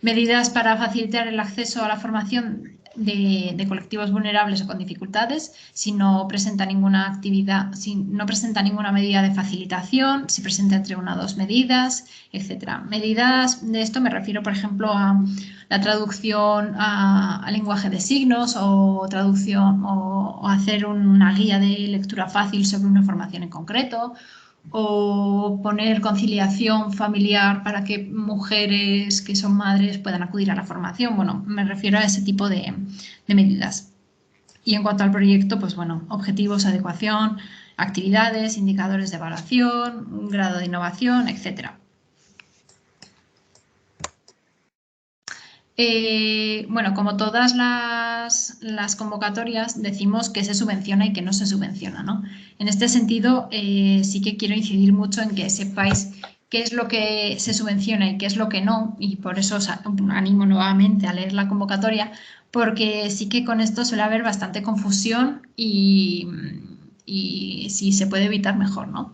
Medidas para facilitar el acceso a la formación de colectivos vulnerables o con dificultades, si no presenta ninguna actividad, si no presenta ninguna medida de facilitación, si presenta entre 1 o 2 medidas, etcétera. Medidas de esto me refiero, por ejemplo, a la traducción a lenguaje de signos, o traducción o hacer una guía de lectura fácil sobre una formación en concreto, o poner conciliación familiar para que mujeres que son madres puedan acudir a la formación. Bueno, me refiero a ese tipo de medidas. Y en cuanto al proyecto, pues bueno, objetivos, adecuación, actividades, indicadores de evaluación, grado de innovación, etcétera. Bueno, como todas las convocatorias, decimos que se subvenciona y que no se subvenciona, ¿no? En este sentido, sí que quiero incidir mucho en que sepáis qué es lo que se subvenciona y qué es lo que no, y por eso os animo nuevamente a leer la convocatoria, porque sí que con esto suele haber bastante confusión y si se puede evitar, mejor, ¿no?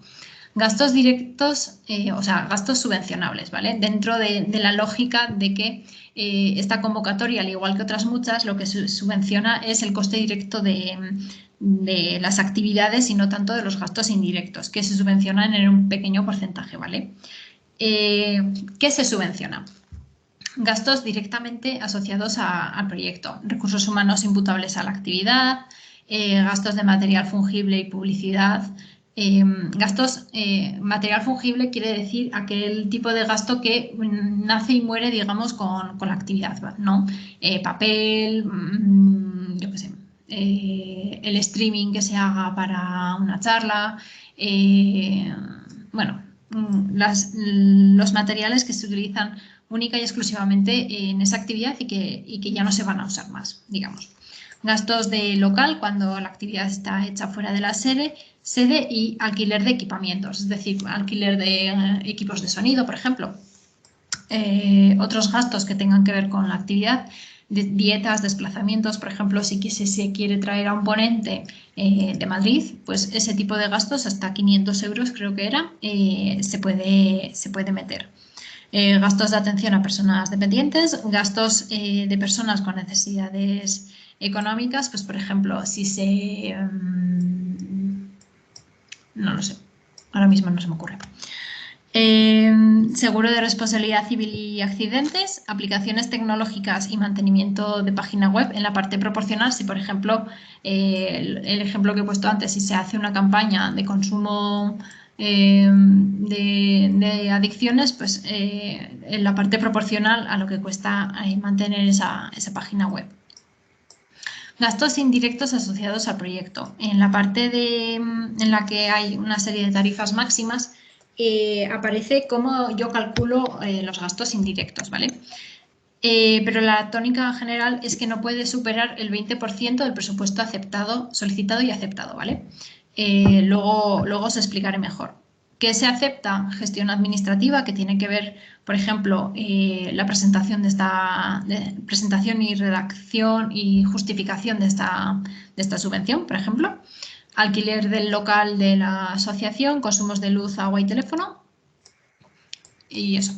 Gastos directos, o sea, gastos subvencionables, ¿vale? Dentro de la lógica de que esta convocatoria, al igual que otras muchas, lo que subvenciona es el coste directo de de las actividades y no tanto de los gastos indirectos, que se subvencionan en un pequeño porcentaje, ¿vale? ¿Qué se subvenciona? Gastos directamente asociados al proyecto, recursos humanos imputables a la actividad, gastos de material fungible y publicidad. Material fungible quiere decir aquel tipo de gasto que nace y muere, digamos, con la actividad, ¿no? Papel, yo qué sé, el streaming que se haga para una charla, bueno, los materiales que se utilizan única y exclusivamente en esa actividad y que ya no se van a usar más, digamos. Gastos de local cuando la actividad está hecha fuera de la sede y alquiler de equipamientos, es decir, alquiler de equipos de sonido, por ejemplo. Otros gastos que tengan que ver con la actividad, dietas, desplazamientos, por ejemplo, si se quiere traer a un ponente de Madrid, pues ese tipo de gastos, hasta 500 euros creo que era, se puede meter. Gastos de atención a personas dependientes, gastos de personas con necesidades económicas, pues por ejemplo, si se... no lo sé, ahora mismo no se me ocurre. Seguro de responsabilidad civil y accidentes, aplicaciones tecnológicas y mantenimiento de página web en la parte proporcional. Si, por ejemplo, el ejemplo que he puesto antes, si se hace una campaña de consumo de adicciones, pues en la parte proporcional a lo que cuesta mantener esa página web. Gastos indirectos asociados al proyecto. En la parte en la que hay una serie de tarifas máximas, aparece cómo yo calculo los gastos indirectos, ¿vale? Pero la tónica general es que no puede superar el 20% del presupuesto solicitado y aceptado, ¿vale? Luego os explicaré mejor. ¿Qué se acepta? Gestión administrativa, que tiene que ver, por ejemplo, la presentación presentación y redacción y justificación de esta subvención, por ejemplo. Alquiler del local de la asociación, consumos de luz, agua y teléfono. Y eso.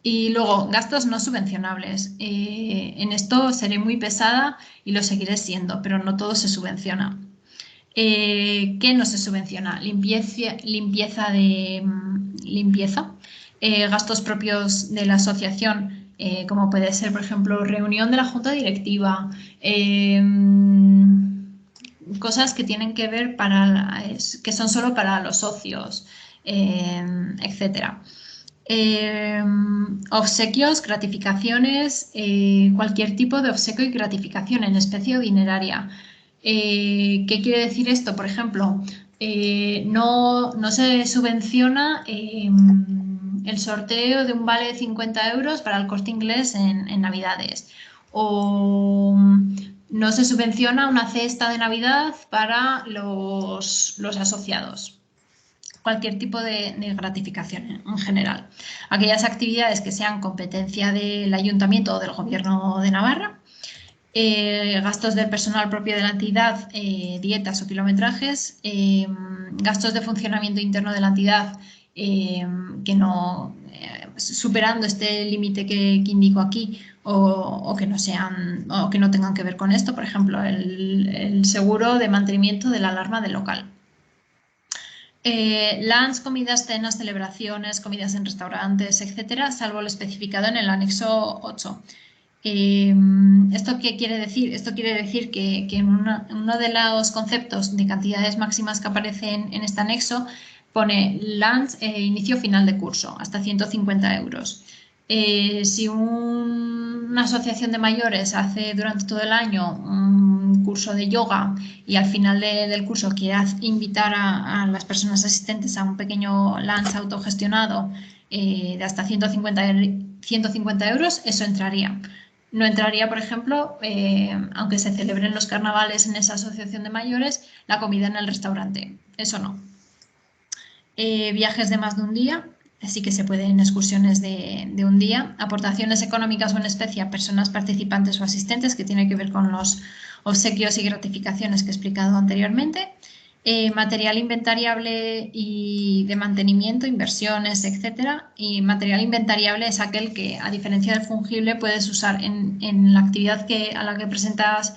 Y luego, gastos no subvencionables. En esto seré muy pesada y lo seguiré siendo, pero no todo se subvenciona. ¿Qué no se subvenciona? Limpieza. Gastos propios de la asociación, como puede ser, por ejemplo, reunión de la junta directiva, cosas que tienen que ver que son solo para los socios, etcétera. Obsequios, gratificaciones, cualquier tipo de obsequio y gratificación en especie o dineraria. ¿Qué quiere decir esto? Por ejemplo, no se subvenciona el sorteo de un vale de 50 euros para el Corte Inglés en Navidades, o no se subvenciona una cesta de Navidad para los asociados. Cualquier tipo de gratificación en general. Aquellas actividades que sean competencia del Ayuntamiento o del Gobierno de Navarra. Gastos del personal propio de la entidad, dietas o kilometrajes, gastos de funcionamiento interno de la entidad que no, superando este límite que indico aquí, o que no tengan que ver con esto, por ejemplo, el seguro de mantenimiento de la alarma del local. Lunch, comidas, cenas, celebraciones, comidas en restaurantes, etcétera, salvo lo especificado en el anexo 8. ¿Esto qué quiere decir? Esto quiere decir que en uno de los conceptos de cantidades máximas que aparecen en este anexo pone lunch inicio final de curso, hasta 150 euros. Si una asociación de mayores hace durante todo el año un curso de yoga y al final del curso quiere invitar a las personas asistentes a un pequeño lunch autogestionado de hasta 150 euros, eso entraría. No entraría, por ejemplo, aunque se celebren los carnavales en esa asociación de mayores, la comida en el restaurante. Eso no. Viajes de más de un día, sí que se pueden excursiones de un día. Aportaciones económicas o en especie a personas participantes o asistentes, que tiene que ver con los obsequios y gratificaciones que he explicado anteriormente. Material inventariable y de mantenimiento, inversiones, etcétera. Y material inventariable es aquel que, a diferencia del fungible, puedes usar en la actividad a la que presentas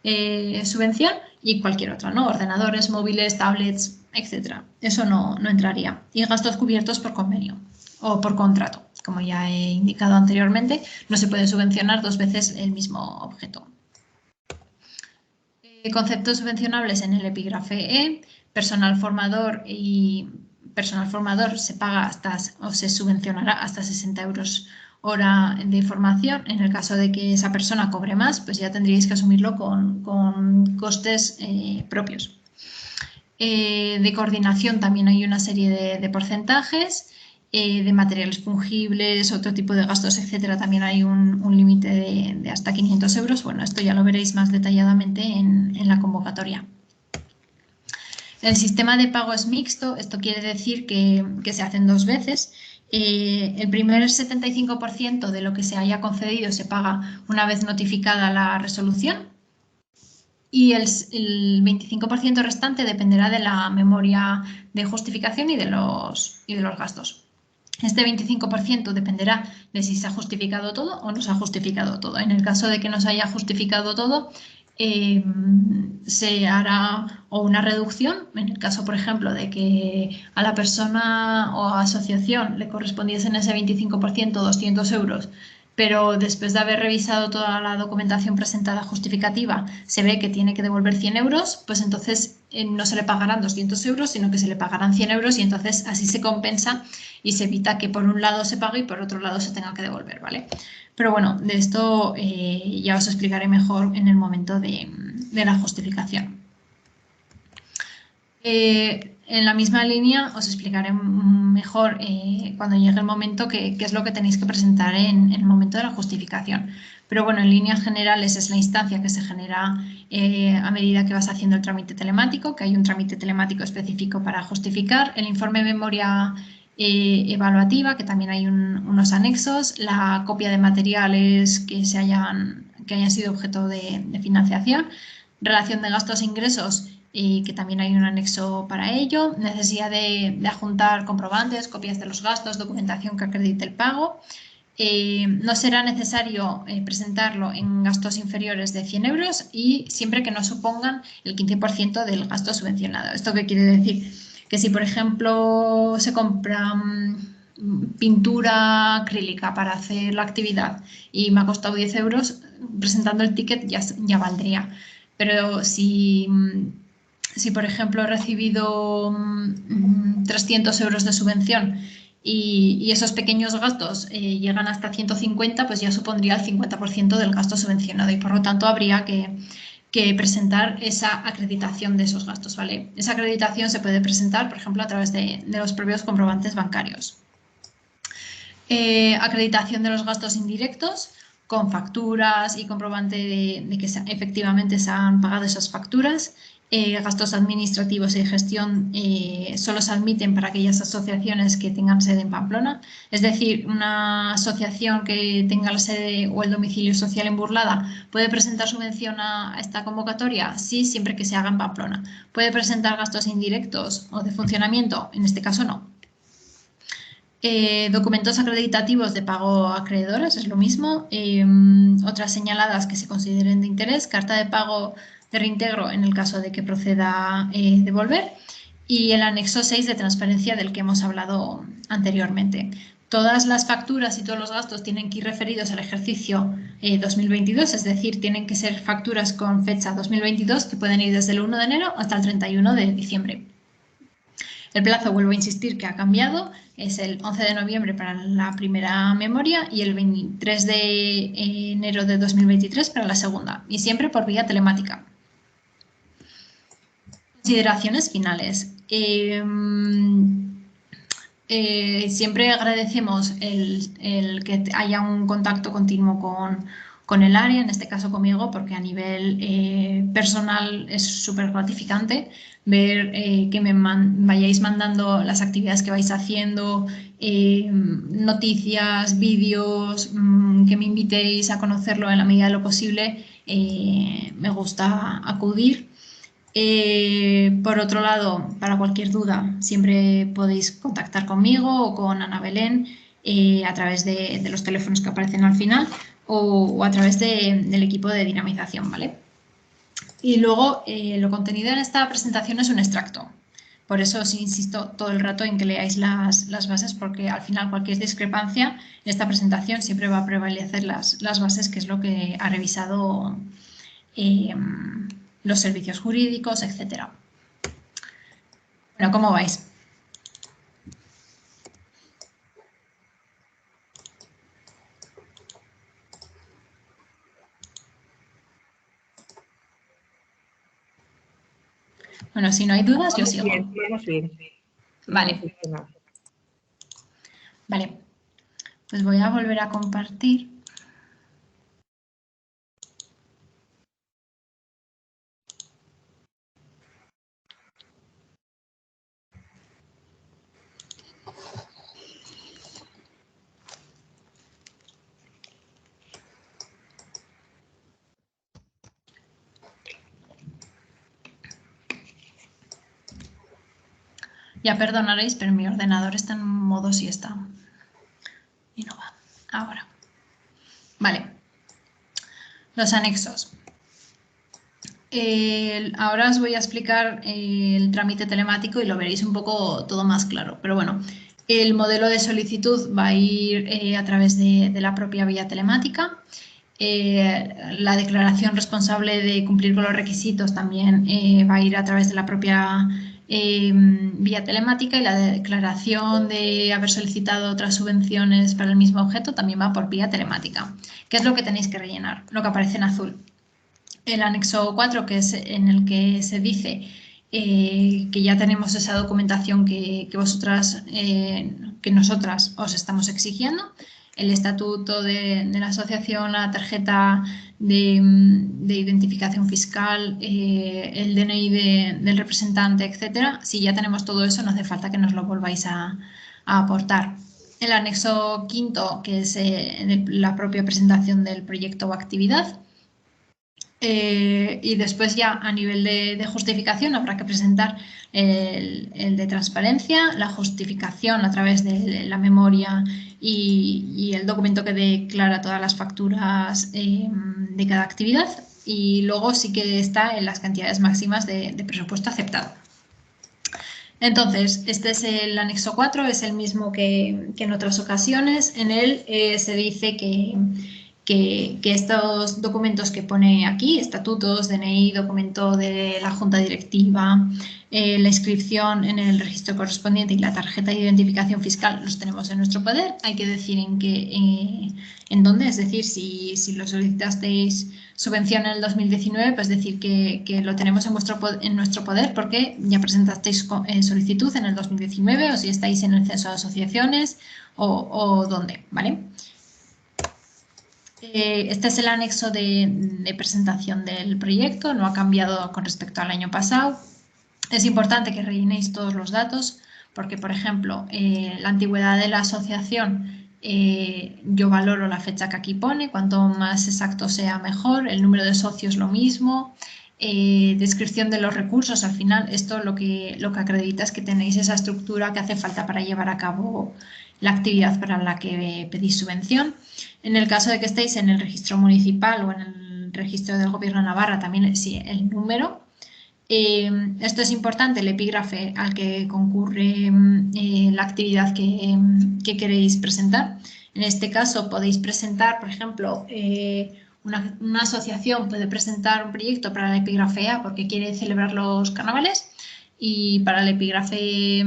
subvención y cualquier otra, ¿no? Ordenadores, móviles, tablets, etcétera. Eso no entraría. Y gastos cubiertos por convenio o por contrato. Como ya he indicado anteriormente, no se puede subvencionar 2 veces el mismo objeto. Conceptos subvencionables en el epígrafe E. Personal formador se paga o se subvencionará hasta 60 euros hora de formación. En el caso de que esa persona cobre más, pues ya tendríais que asumirlo con costes propios. De coordinación también hay una serie de porcentajes. De materiales fungibles, otro tipo de gastos, etcétera, también hay un límite de hasta 500 euros. Bueno, esto ya lo veréis más detalladamente en la convocatoria. El sistema de pago es mixto, esto quiere decir que se hacen 2 veces. El primer 75% de lo que se haya concedido se paga una vez notificada la resolución y el 25% restante dependerá de la memoria de justificación y de los gastos. Este 25% dependerá de si se ha justificado todo o no se ha justificado todo. En el caso de que no se haya justificado todo, se hará o una reducción, en el caso, por ejemplo, de que a la persona o asociación le correspondiesen ese 25%, 200 euros, pero después de haber revisado toda la documentación presentada justificativa se ve que tiene que devolver 100 euros, pues entonces no se le pagarán 200 euros, sino que se le pagarán 100 euros y entonces así se compensa y se evita que por un lado se pague y por otro lado se tenga que devolver, ¿vale? Pero bueno, de esto ya os explicaré mejor en el momento de la justificación. En la misma línea os explicaré mejor cuando llegue el momento qué es lo que tenéis que presentar en el momento de la justificación. Pero bueno, en líneas generales es la instancia que se genera a medida que vas haciendo el trámite telemático, que hay un trámite telemático específico para justificar, el informe de memoria evaluativa, que también hay unos anexos, la copia de materiales que hayan sido objeto de financiación, relación de gastos e ingresos, que también hay un anexo para ello, necesidad de adjuntar comprobantes, copias de los gastos, documentación que acredite el pago. No será necesario presentarlo en gastos inferiores de 100 euros y siempre que no supongan el 15% del gasto subvencionado. ¿Esto qué quiere decir? Que si, por ejemplo, se compra pintura acrílica para hacer la actividad y me ha costado 10 euros, presentando el ticket ya valdría. Pero si por ejemplo, he recibido 300 euros de subvención y esos pequeños gastos llegan hasta 150, pues ya supondría el 50% del gasto subvencionado y por lo tanto habría que presentar esa acreditación de esos gastos, ¿vale? Esa acreditación se puede presentar, por ejemplo, a través de los propios comprobantes bancarios. Acreditación de los gastos indirectos con facturas y comprobante de que efectivamente se han pagado esas facturas. Gastos administrativos y de gestión solo se admiten para aquellas asociaciones que tengan sede en Pamplona. Es decir, una asociación que tenga la sede o el domicilio social en Burlada puede presentar subvención a esta convocatoria, sí, siempre que se haga en Pamplona. Puede presentar gastos indirectos o de funcionamiento, en este caso no. Documentos acreditativos de pago a acreedores, es lo mismo. Otras señaladas que se consideren de interés, carta de pago de reintegro en el caso de que proceda devolver y el anexo 6 de transparencia del que hemos hablado anteriormente. Todas las facturas y todos los gastos tienen que ir referidos al ejercicio 2022, es decir, tienen que ser facturas con fecha 2022 que pueden ir desde el 1 de enero hasta el 31 de diciembre. El plazo, vuelvo a insistir, que ha cambiado, es el 11 de noviembre para la primera memoria y el 23 de enero de 2023 para la segunda, y siempre por vía telemática. Consideraciones finales. Siempre agradecemos el que haya un contacto continuo con el área, en este caso conmigo, porque a nivel personal es súper gratificante ver que me vayáis mandando las actividades que vais haciendo, noticias, vídeos, que me invitéis a conocerlo en la medida de lo posible. Me gusta acudir. Por otro lado, para cualquier duda, siempre podéis contactar conmigo o con Ana Belén a través de los teléfonos que aparecen al final o a través del equipo de dinamización, ¿vale? Y luego, lo contenido en esta presentación es un extracto. Por eso os insisto todo el rato en que leáis las bases, porque al final cualquier discrepancia en esta presentación siempre va a prevalecer las bases, que es lo que ha revisado los servicios jurídicos, etc. Bueno, ¿cómo vais? Bueno, si no hay dudas, yo sigo. Vamos bien. Vale. Vale. Pues voy a volver a compartir. Ya perdonaréis, pero mi ordenador está en modo siesta. Y no va. Ahora. Vale. Los anexos. Ahora os voy a explicar el trámite telemático y lo veréis un poco todo más claro. Pero bueno, el modelo de solicitud va a ir a través de la propia vía telemática. La declaración responsable de cumplir con los requisitos también va a ir a través de la propia vía telemática, y la declaración de haber solicitado otras subvenciones para el mismo objeto también va por vía telemática. ¿Qué es lo que tenéis que rellenar? Lo que aparece en azul. El anexo 4, que es en el que se dice que ya tenemos esa documentación que vosotras, que nosotras os estamos exigiendo, el estatuto de la asociación, la tarjeta de identificación fiscal, el DNI del representante, etcétera. Si ya tenemos todo eso, no hace falta que nos lo volváis a aportar. El anexo 5, que es la propia presentación del proyecto o actividad. Y después ya a nivel de justificación habrá que presentar el de transparencia, la justificación a través de la memoria y el documento que declara todas las facturas de cada actividad, y luego sí que está en las cantidades máximas de presupuesto aceptado. Entonces, este es el anexo 4, es el mismo que en otras ocasiones. En él se dice que estos documentos que pone aquí, estatutos, DNI, documento de la junta directiva, la inscripción en el registro correspondiente y la tarjeta de identificación fiscal, los tenemos en nuestro poder. Hay que decir en dónde, es decir, si lo solicitasteis subvención en el 2019, pues decir que lo tenemos en nuestro poder porque ya presentasteis solicitud en el 2019, o si estáis en el censo de asociaciones o dónde, ¿vale? Este es el anexo de presentación del proyecto, no ha cambiado con respecto al año pasado. Es importante que rellenéis todos los datos porque, por ejemplo, la antigüedad de la asociación, yo valoro la fecha que aquí pone, cuanto más exacto sea mejor, el número de socios lo mismo, descripción de los recursos. Al final esto lo que acredita es que tenéis esa estructura que hace falta para llevar a cabo la actividad para la que pedís subvención. En el caso de que estéis en el registro municipal o en el registro del Gobierno de Navarra, también sí, el número. Esto es importante, el epígrafe al que concurre la actividad que queréis presentar. En este caso podéis presentar, por ejemplo, una asociación puede presentar un proyecto para el epígrafe A porque quiere celebrar los carnavales, y para el epígrafe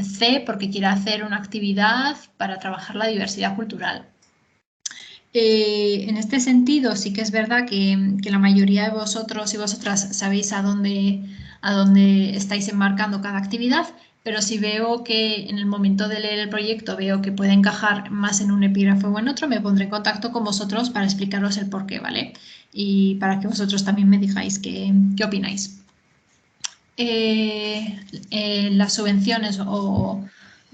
C porque quiere hacer una actividad para trabajar la diversidad cultural. En este sentido, sí que es verdad que la mayoría de vosotros y vosotras sabéis a dónde estáis enmarcando cada actividad, pero si veo que en el momento de leer el proyecto veo que puede encajar más en un epígrafe o en otro, me pondré en contacto con vosotros para explicaros el porqué, ¿vale? Y para que vosotros también me digáis qué opináis. Las subvenciones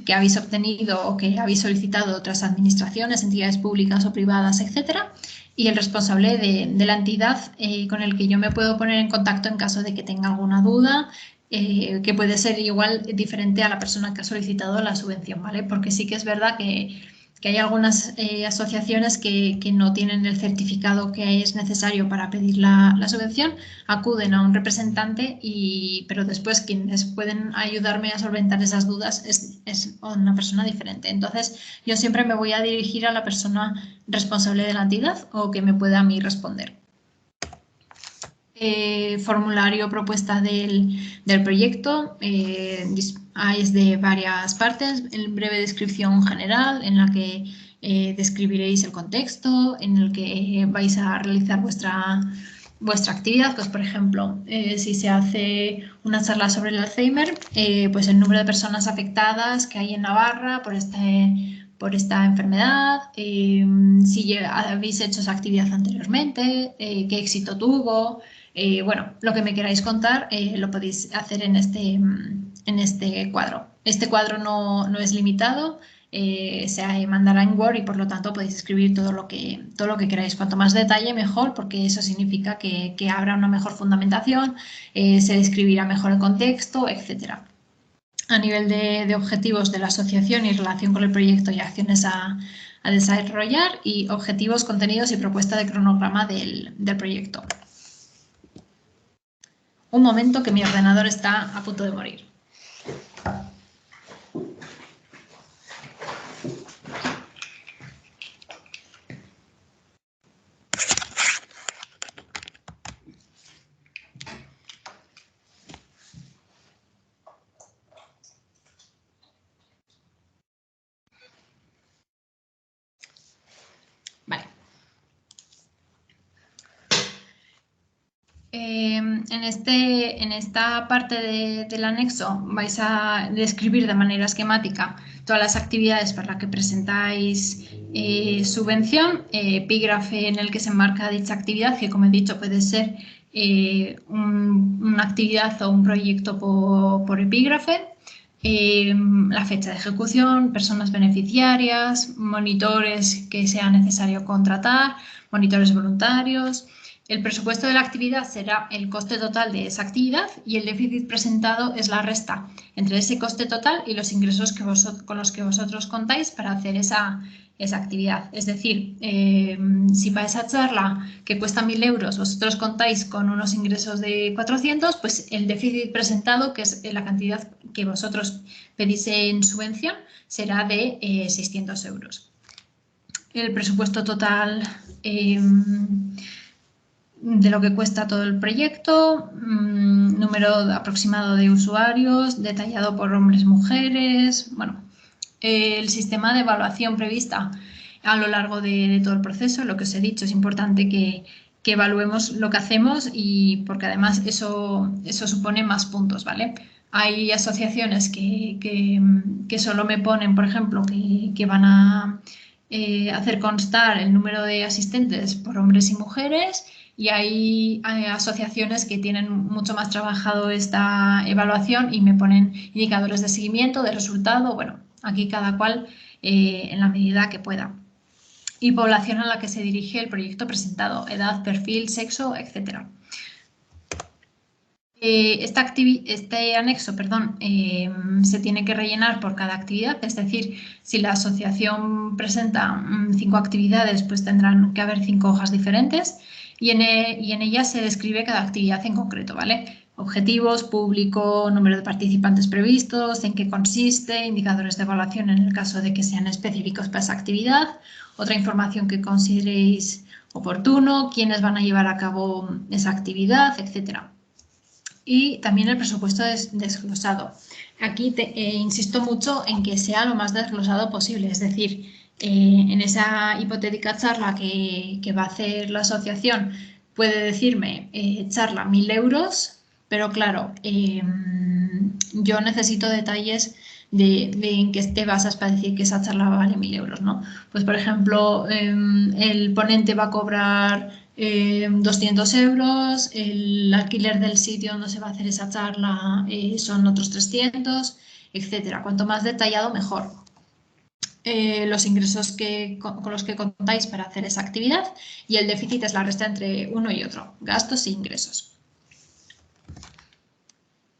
que habéis obtenido o que habéis solicitado otras administraciones, entidades públicas o privadas, etcétera, y el responsable de la entidad con el que yo me puedo poner en contacto en caso de que tenga alguna duda, que puede ser igual diferente a la persona que ha solicitado la subvención, ¿vale? Porque sí que es verdad que que hay algunas asociaciones que no tienen el certificado que es necesario para pedir la subvención, acuden a un representante, pero después quienes pueden ayudarme a solventar esas dudas es una persona diferente. Entonces, yo siempre me voy a dirigir a la persona responsable de la entidad o que me pueda a mí responder. Formulario propuesta del proyecto, es de varias partes, en breve descripción general en la que describiréis el contexto, en el que vais a realizar vuestra actividad, pues por ejemplo, si se hace una charla sobre el Alzheimer, pues el número de personas afectadas que hay en Navarra por esta enfermedad, si habéis hecho esa actividad anteriormente, qué éxito tuvo. Bueno, lo que me queráis contar lo podéis hacer en este cuadro. Este cuadro no es limitado, se mandará en Word y por lo tanto podéis escribir todo lo que queráis. Cuanto más detalle mejor, porque eso significa que habrá una mejor fundamentación, se describirá mejor el contexto, etc. A nivel de objetivos de la asociación y relación con el proyecto y acciones a desarrollar, y objetivos, contenidos y propuesta de cronograma del proyecto. Un momento, que mi ordenador está a punto de morir. Vale. En esta parte del anexo vais a describir de manera esquemática todas las actividades para las que presentáis subvención, epígrafe en el que se enmarca dicha actividad, que como he dicho puede ser una actividad o un proyecto por epígrafe, la fecha de ejecución, personas beneficiarias, monitores que sea necesario contratar, monitores voluntarios. El presupuesto de la actividad será el coste total de esa actividad y el déficit presentado es la resta entre ese coste total y los ingresos con los que vosotros contáis para hacer esa actividad. Es decir, si para esa charla que cuesta 1.000 euros vosotros contáis con unos ingresos de 400, pues el déficit presentado, que es la cantidad que vosotros pedís en subvención, será de 600 euros. El presupuesto total de lo que cuesta todo el proyecto, número aproximado de usuarios, detallado por hombres, mujeres, bueno, el sistema de evaluación prevista a lo largo de todo el proceso. Lo que os he dicho, es importante que evaluemos lo que hacemos, y porque además eso supone más puntos, ¿vale? Hay asociaciones que solo me ponen, por ejemplo, que van a hacer constar el número de asistentes por hombres y mujeres, y hay asociaciones que tienen mucho más trabajado esta evaluación y me ponen indicadores de seguimiento, de resultado. Bueno, aquí cada cual en la medida que pueda. Y población a la que se dirige el proyecto presentado, edad, perfil, sexo, etc. Este anexo, se tiene que rellenar por cada actividad, es decir, si la asociación presenta 5 actividades, pues tendrán que haber 5 hojas diferentes, y en ellas se describe cada actividad en concreto, ¿vale? Objetivos, público, número de participantes previstos, en qué consiste, indicadores de evaluación en el caso de que sean específicos para esa actividad, otra información que consideréis oportuno, quiénes van a llevar a cabo esa actividad, etcétera. Y también el presupuesto desglosado. Aquí insisto mucho en que sea lo más desglosado posible, es decir, en esa hipotética charla que va a hacer la asociación puede decirme charla 1.000 euros, pero claro, yo necesito detalles de en qué te basas para decir que esa charla vale 1.000 euros, ¿no? Pues por ejemplo, el ponente va a cobrar 200 euros, el alquiler del sitio donde se va a hacer esa charla son otros 300, etcétera. Cuanto más detallado, mejor. Los ingresos con los que contáis para hacer esa actividad, y el déficit es la resta entre uno y otro, gastos e ingresos.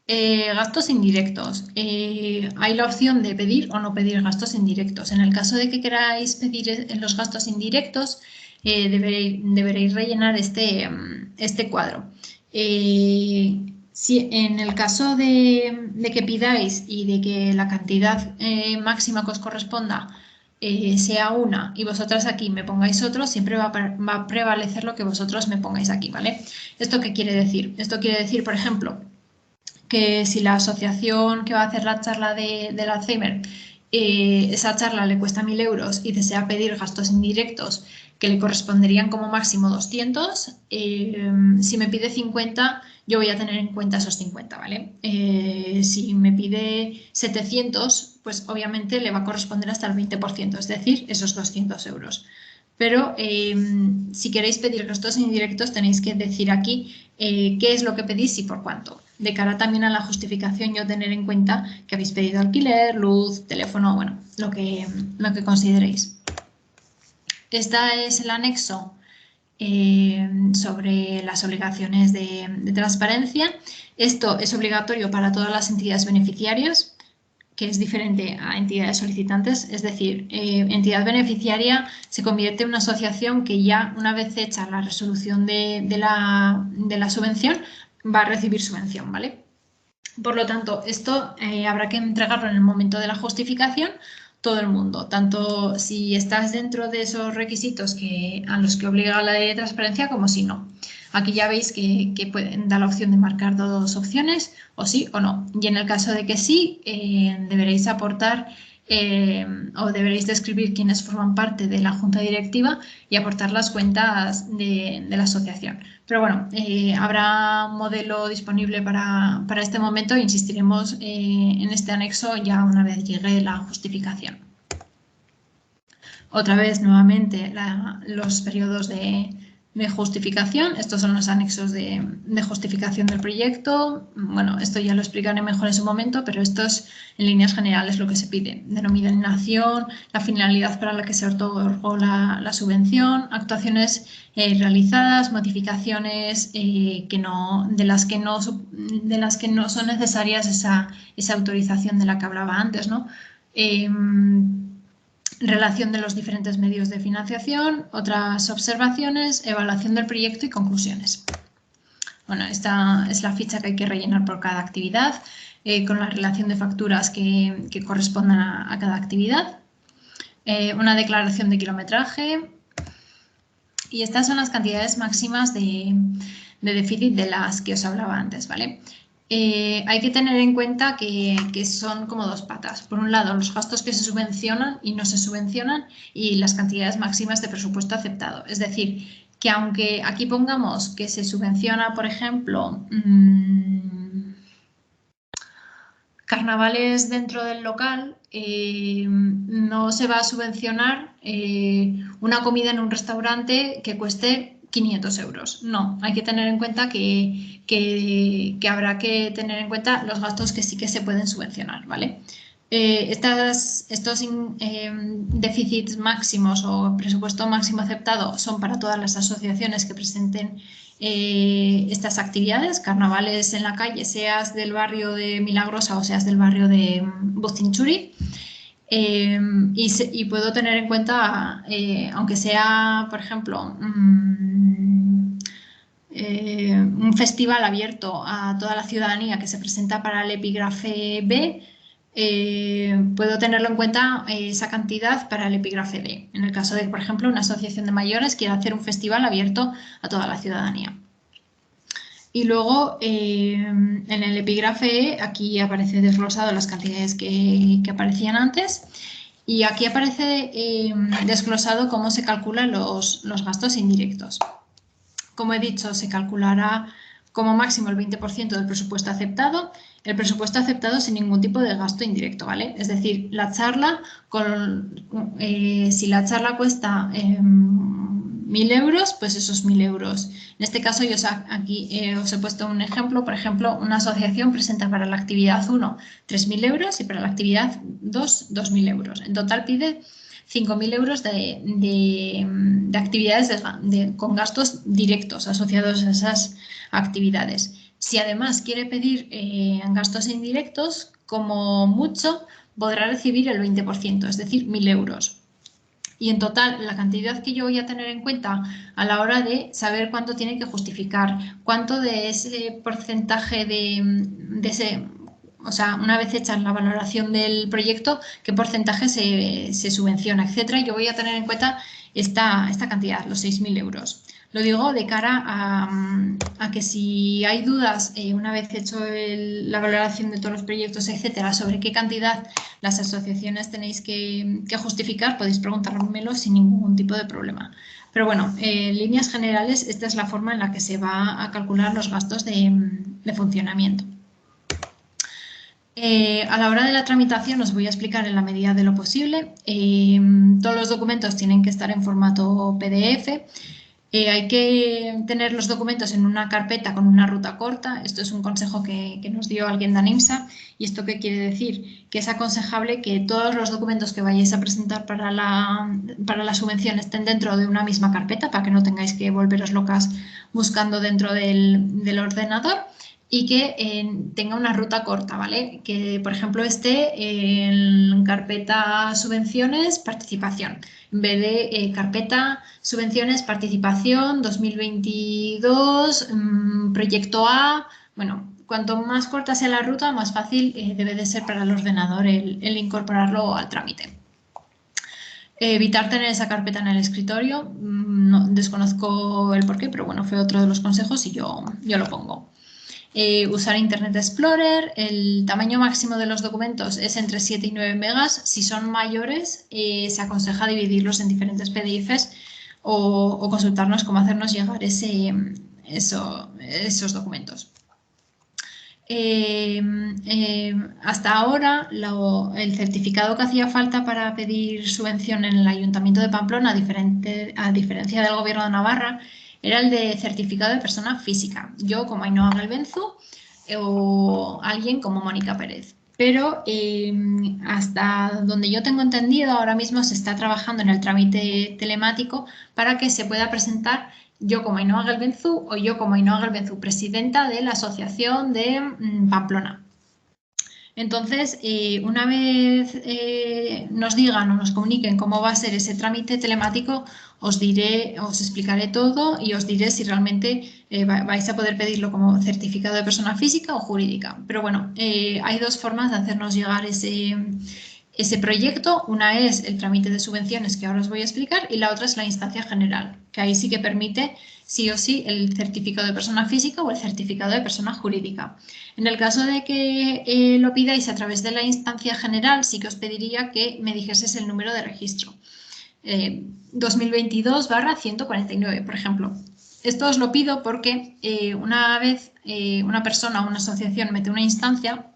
Gastos indirectos. Hay la opción de pedir o no pedir gastos indirectos. En el caso de que queráis pedir los gastos indirectos, deberéis rellenar este cuadro. Si en el caso de que pidáis y de que la cantidad máxima que os corresponda sea una y vosotras aquí me pongáis otro, siempre va a prevalecer lo que vosotros me pongáis aquí, ¿vale? ¿Esto qué quiere decir? Esto quiere decir, por ejemplo, que si la asociación que va a hacer la charla del Alzheimer, esa charla le cuesta 1.000 euros y desea pedir gastos indirectos que le corresponderían como máximo 200, si me pide 50, yo voy a tener en cuenta esos 50, ¿vale? Si me pide 700, pues obviamente le va a corresponder hasta el 20%, es decir, esos 200 euros. Pero si queréis pedir gastos indirectos tenéis que decir aquí qué es lo que pedís y por cuánto. De cara también a la justificación, yo tener en cuenta que habéis pedido alquiler, luz, teléfono, bueno, lo que consideréis. Este es el anexo sobre las obligaciones de transparencia. Esto es obligatorio para todas las entidades beneficiarias, que es diferente a entidades solicitantes, es decir, entidad beneficiaria se convierte en una asociación que ya una vez hecha la resolución de la subvención va a recibir subvención, ¿vale? Por lo tanto, esto habrá que entregarlo en el momento de la justificación todo el mundo, tanto si estás dentro de esos requisitos a los que obliga la ley de transparencia como si no. Aquí ya veis que pueden dar la opción de marcar dos opciones, o sí o no. Y en el caso de que sí, deberéis aportar o deberéis describir quiénes forman parte de la junta directiva y aportar las cuentas de la asociación. Pero bueno, habrá un modelo disponible para este momento e insistiremos en este anexo ya una vez llegue la justificación. Otra vez, nuevamente, los periodos de justificación. Estos son los anexos de justificación del proyecto. Bueno, esto ya lo explicaré mejor en su momento, pero esto es en líneas generales lo que se pide. Denominación, la finalidad para la que se otorgó la subvención, actuaciones realizadas, modificaciones de las que no son necesarias esa autorización de la que hablaba antes, ¿no? Relación de los diferentes medios de financiación, otras observaciones, evaluación del proyecto y conclusiones. Bueno, esta es la ficha que hay que rellenar por cada actividad, con la relación de facturas que correspondan a cada actividad, una declaración de kilometraje y estas son las cantidades máximas de déficit de las que os hablaba antes, ¿vale? Hay que tener en cuenta que son como dos patas. Por un lado, los gastos que se subvencionan y no se subvencionan y las cantidades máximas de presupuesto aceptado. Es decir, que aunque aquí pongamos que se subvenciona, por ejemplo, carnavales dentro del local, no se va a subvencionar una comida en un restaurante que cueste 500 euros. No, hay que tener en cuenta que habrá que tener en cuenta los gastos que sí que se pueden subvencionar, ¿vale? Estos déficits máximos o presupuesto máximo aceptado son para todas las asociaciones que presenten estas actividades, carnavales en la calle, seas del barrio de Milagrosa o seas del barrio de Bustinchuri. Y puedo tener en cuenta, aunque sea, por ejemplo, un festival abierto a toda la ciudadanía que se presenta para el epígrafe B, puedo tenerlo en cuenta esa cantidad para el epígrafe B. En el caso de, por ejemplo, una asociación de mayores quiera hacer un festival abierto a toda la ciudadanía. Y luego en el epígrafe E, aquí aparece desglosado las cantidades que aparecían antes y aquí aparece desglosado cómo se calculan los gastos indirectos. Como he dicho, se calculará como máximo el 20% del presupuesto aceptado, el presupuesto aceptado sin ningún tipo de gasto indirecto, ¿vale? Es decir, la charla, si la charla cuesta 1.000 euros, pues esos 1.000 euros. En este caso, yo aquí os he puesto un ejemplo. Por ejemplo, una asociación presenta para la actividad 1 3.000 euros y para la actividad 2 2.000 euros. En total pide 5.000 euros de actividades con gastos directos asociados a esas actividades. Si además quiere pedir gastos indirectos, como mucho podrá recibir el 20%, es decir, 1.000 euros. Y en total, la cantidad que yo voy a tener en cuenta a la hora de saber cuánto tiene que justificar, cuánto de ese porcentaje de ese, o sea, una vez hecha la valoración del proyecto, qué porcentaje se subvenciona, etcétera. Yo voy a tener en cuenta esta cantidad, los 6.000 euros. Lo digo de cara a que si hay dudas, una vez hecho la valoración de todos los proyectos, etcétera, sobre qué cantidad las asociaciones tenéis que justificar, podéis preguntármelo sin ningún tipo de problema. Pero bueno, en líneas generales, esta es la forma en la que se va a calcular los gastos de funcionamiento. A la hora de la tramitación os voy a explicar en la medida de lo posible. Todos los documentos tienen que estar en formato PDF. Hay que tener los documentos en una carpeta con una ruta corta. Esto es un consejo que nos dio alguien de ANIMSA. ¿Y esto qué quiere decir? Que es aconsejable que todos los documentos que vayáis a presentar para la subvención estén dentro de una misma carpeta para que no tengáis que volveros locas buscando dentro del ordenador y que tenga una ruta corta, ¿vale? Que, por ejemplo, esté en carpeta subvenciones, participación, en vez de carpeta subvenciones, participación, 2022, proyecto A. Bueno, cuanto más corta sea la ruta, más fácil debe de ser para el ordenador el incorporarlo al trámite. Evitar tener esa carpeta en el escritorio, no, desconozco el porqué, pero bueno, fue otro de los consejos y yo lo pongo. Usar Internet Explorer, el tamaño máximo de los documentos es entre 7 y 9 megas. Si son mayores, se aconseja dividirlos en diferentes PDFs o consultarnos cómo hacernos llegar esos documentos. Hasta ahora, el certificado que hacía falta para pedir subvención en el Ayuntamiento de Pamplona, a diferencia del Gobierno de Navarra, era el de certificado de persona física. Yo como Ainhoa Galbenzu o alguien como Mónica Pérez. Pero hasta donde yo tengo entendido, ahora mismo se está trabajando en el trámite telemático para que se pueda presentar yo como Ainhoa Galbenzu o yo como Ainhoa Galbenzu, presidenta de la Asociación de Pamplona. Entonces, una vez nos digan o nos comuniquen cómo va a ser ese trámite telemático, os explicaré todo y os diré si realmente vais a poder pedirlo como certificado de persona física o jurídica. Pero bueno, hay dos formas de hacernos llegar ese proyecto. Una es el trámite de subvenciones que ahora os voy a explicar y la otra es la instancia general, que ahí sí que permite sí o sí el certificado de persona física o el certificado de persona jurídica. En el caso de que lo pidáis a través de la instancia general, sí que os pediría que me dijeses el número de registro. 2022/149, por ejemplo. Esto os lo pido porque una vez una persona o una asociación mete una instancia,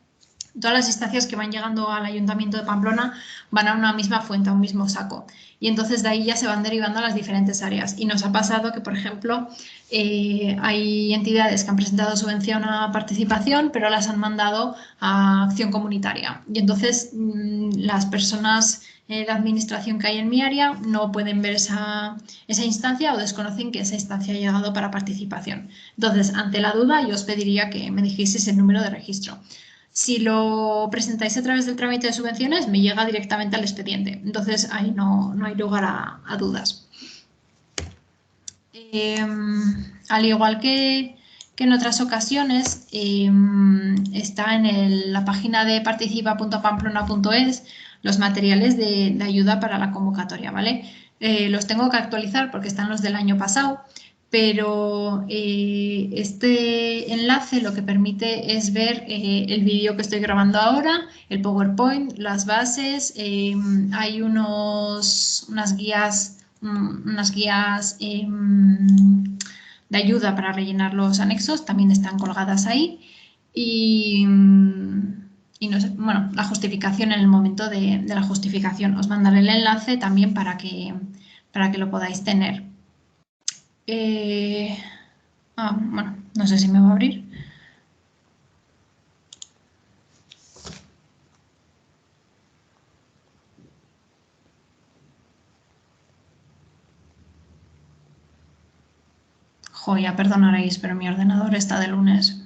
todas las instancias que van llegando al Ayuntamiento de Pamplona van a una misma fuente, a un mismo saco. Y entonces de ahí ya se van derivando a las diferentes áreas. Y nos ha pasado que, por ejemplo, hay entidades que han presentado subvención a participación, pero las han mandado a acción comunitaria. Y entonces las personas de administración que hay en mi área no pueden ver esa instancia o desconocen que esa instancia ha llegado para participación. Entonces, ante la duda, yo os pediría que me dijeseis el número de registro. Si lo presentáis a través del trámite de subvenciones, me llega directamente al expediente. Entonces, ahí no hay lugar a dudas. Al igual que en otras ocasiones, está en la página de participa.pamplona.es los materiales de ayuda para la convocatoria, ¿vale? Los tengo que actualizar porque están los del año pasado, pero este enlace lo que permite es ver el vídeo que estoy grabando ahora, el PowerPoint, las bases, hay unas guías de ayuda para rellenar los anexos, también están colgadas ahí y no sé, bueno, la justificación en el momento de la justificación. Os mandaré el enlace también para que lo podáis tener. Bueno, no sé si me va a abrir. Jo, ya perdonaréis, pero mi ordenador está de lunes.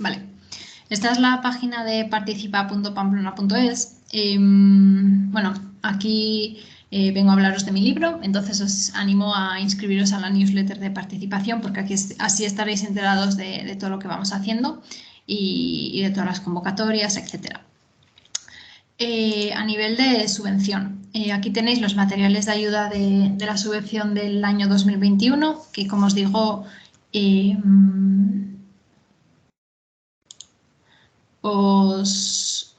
Vale, esta es la página de participa.pamplona.es. Bueno, aquí vengo a hablaros de mi libro, entonces os animo a inscribiros a la newsletter de participación porque aquí así estaréis enterados de todo lo que vamos haciendo y de todas las convocatorias, etcétera. A nivel de subvención, aquí tenéis los materiales de ayuda de la subvención del año 2021, que como os digo, os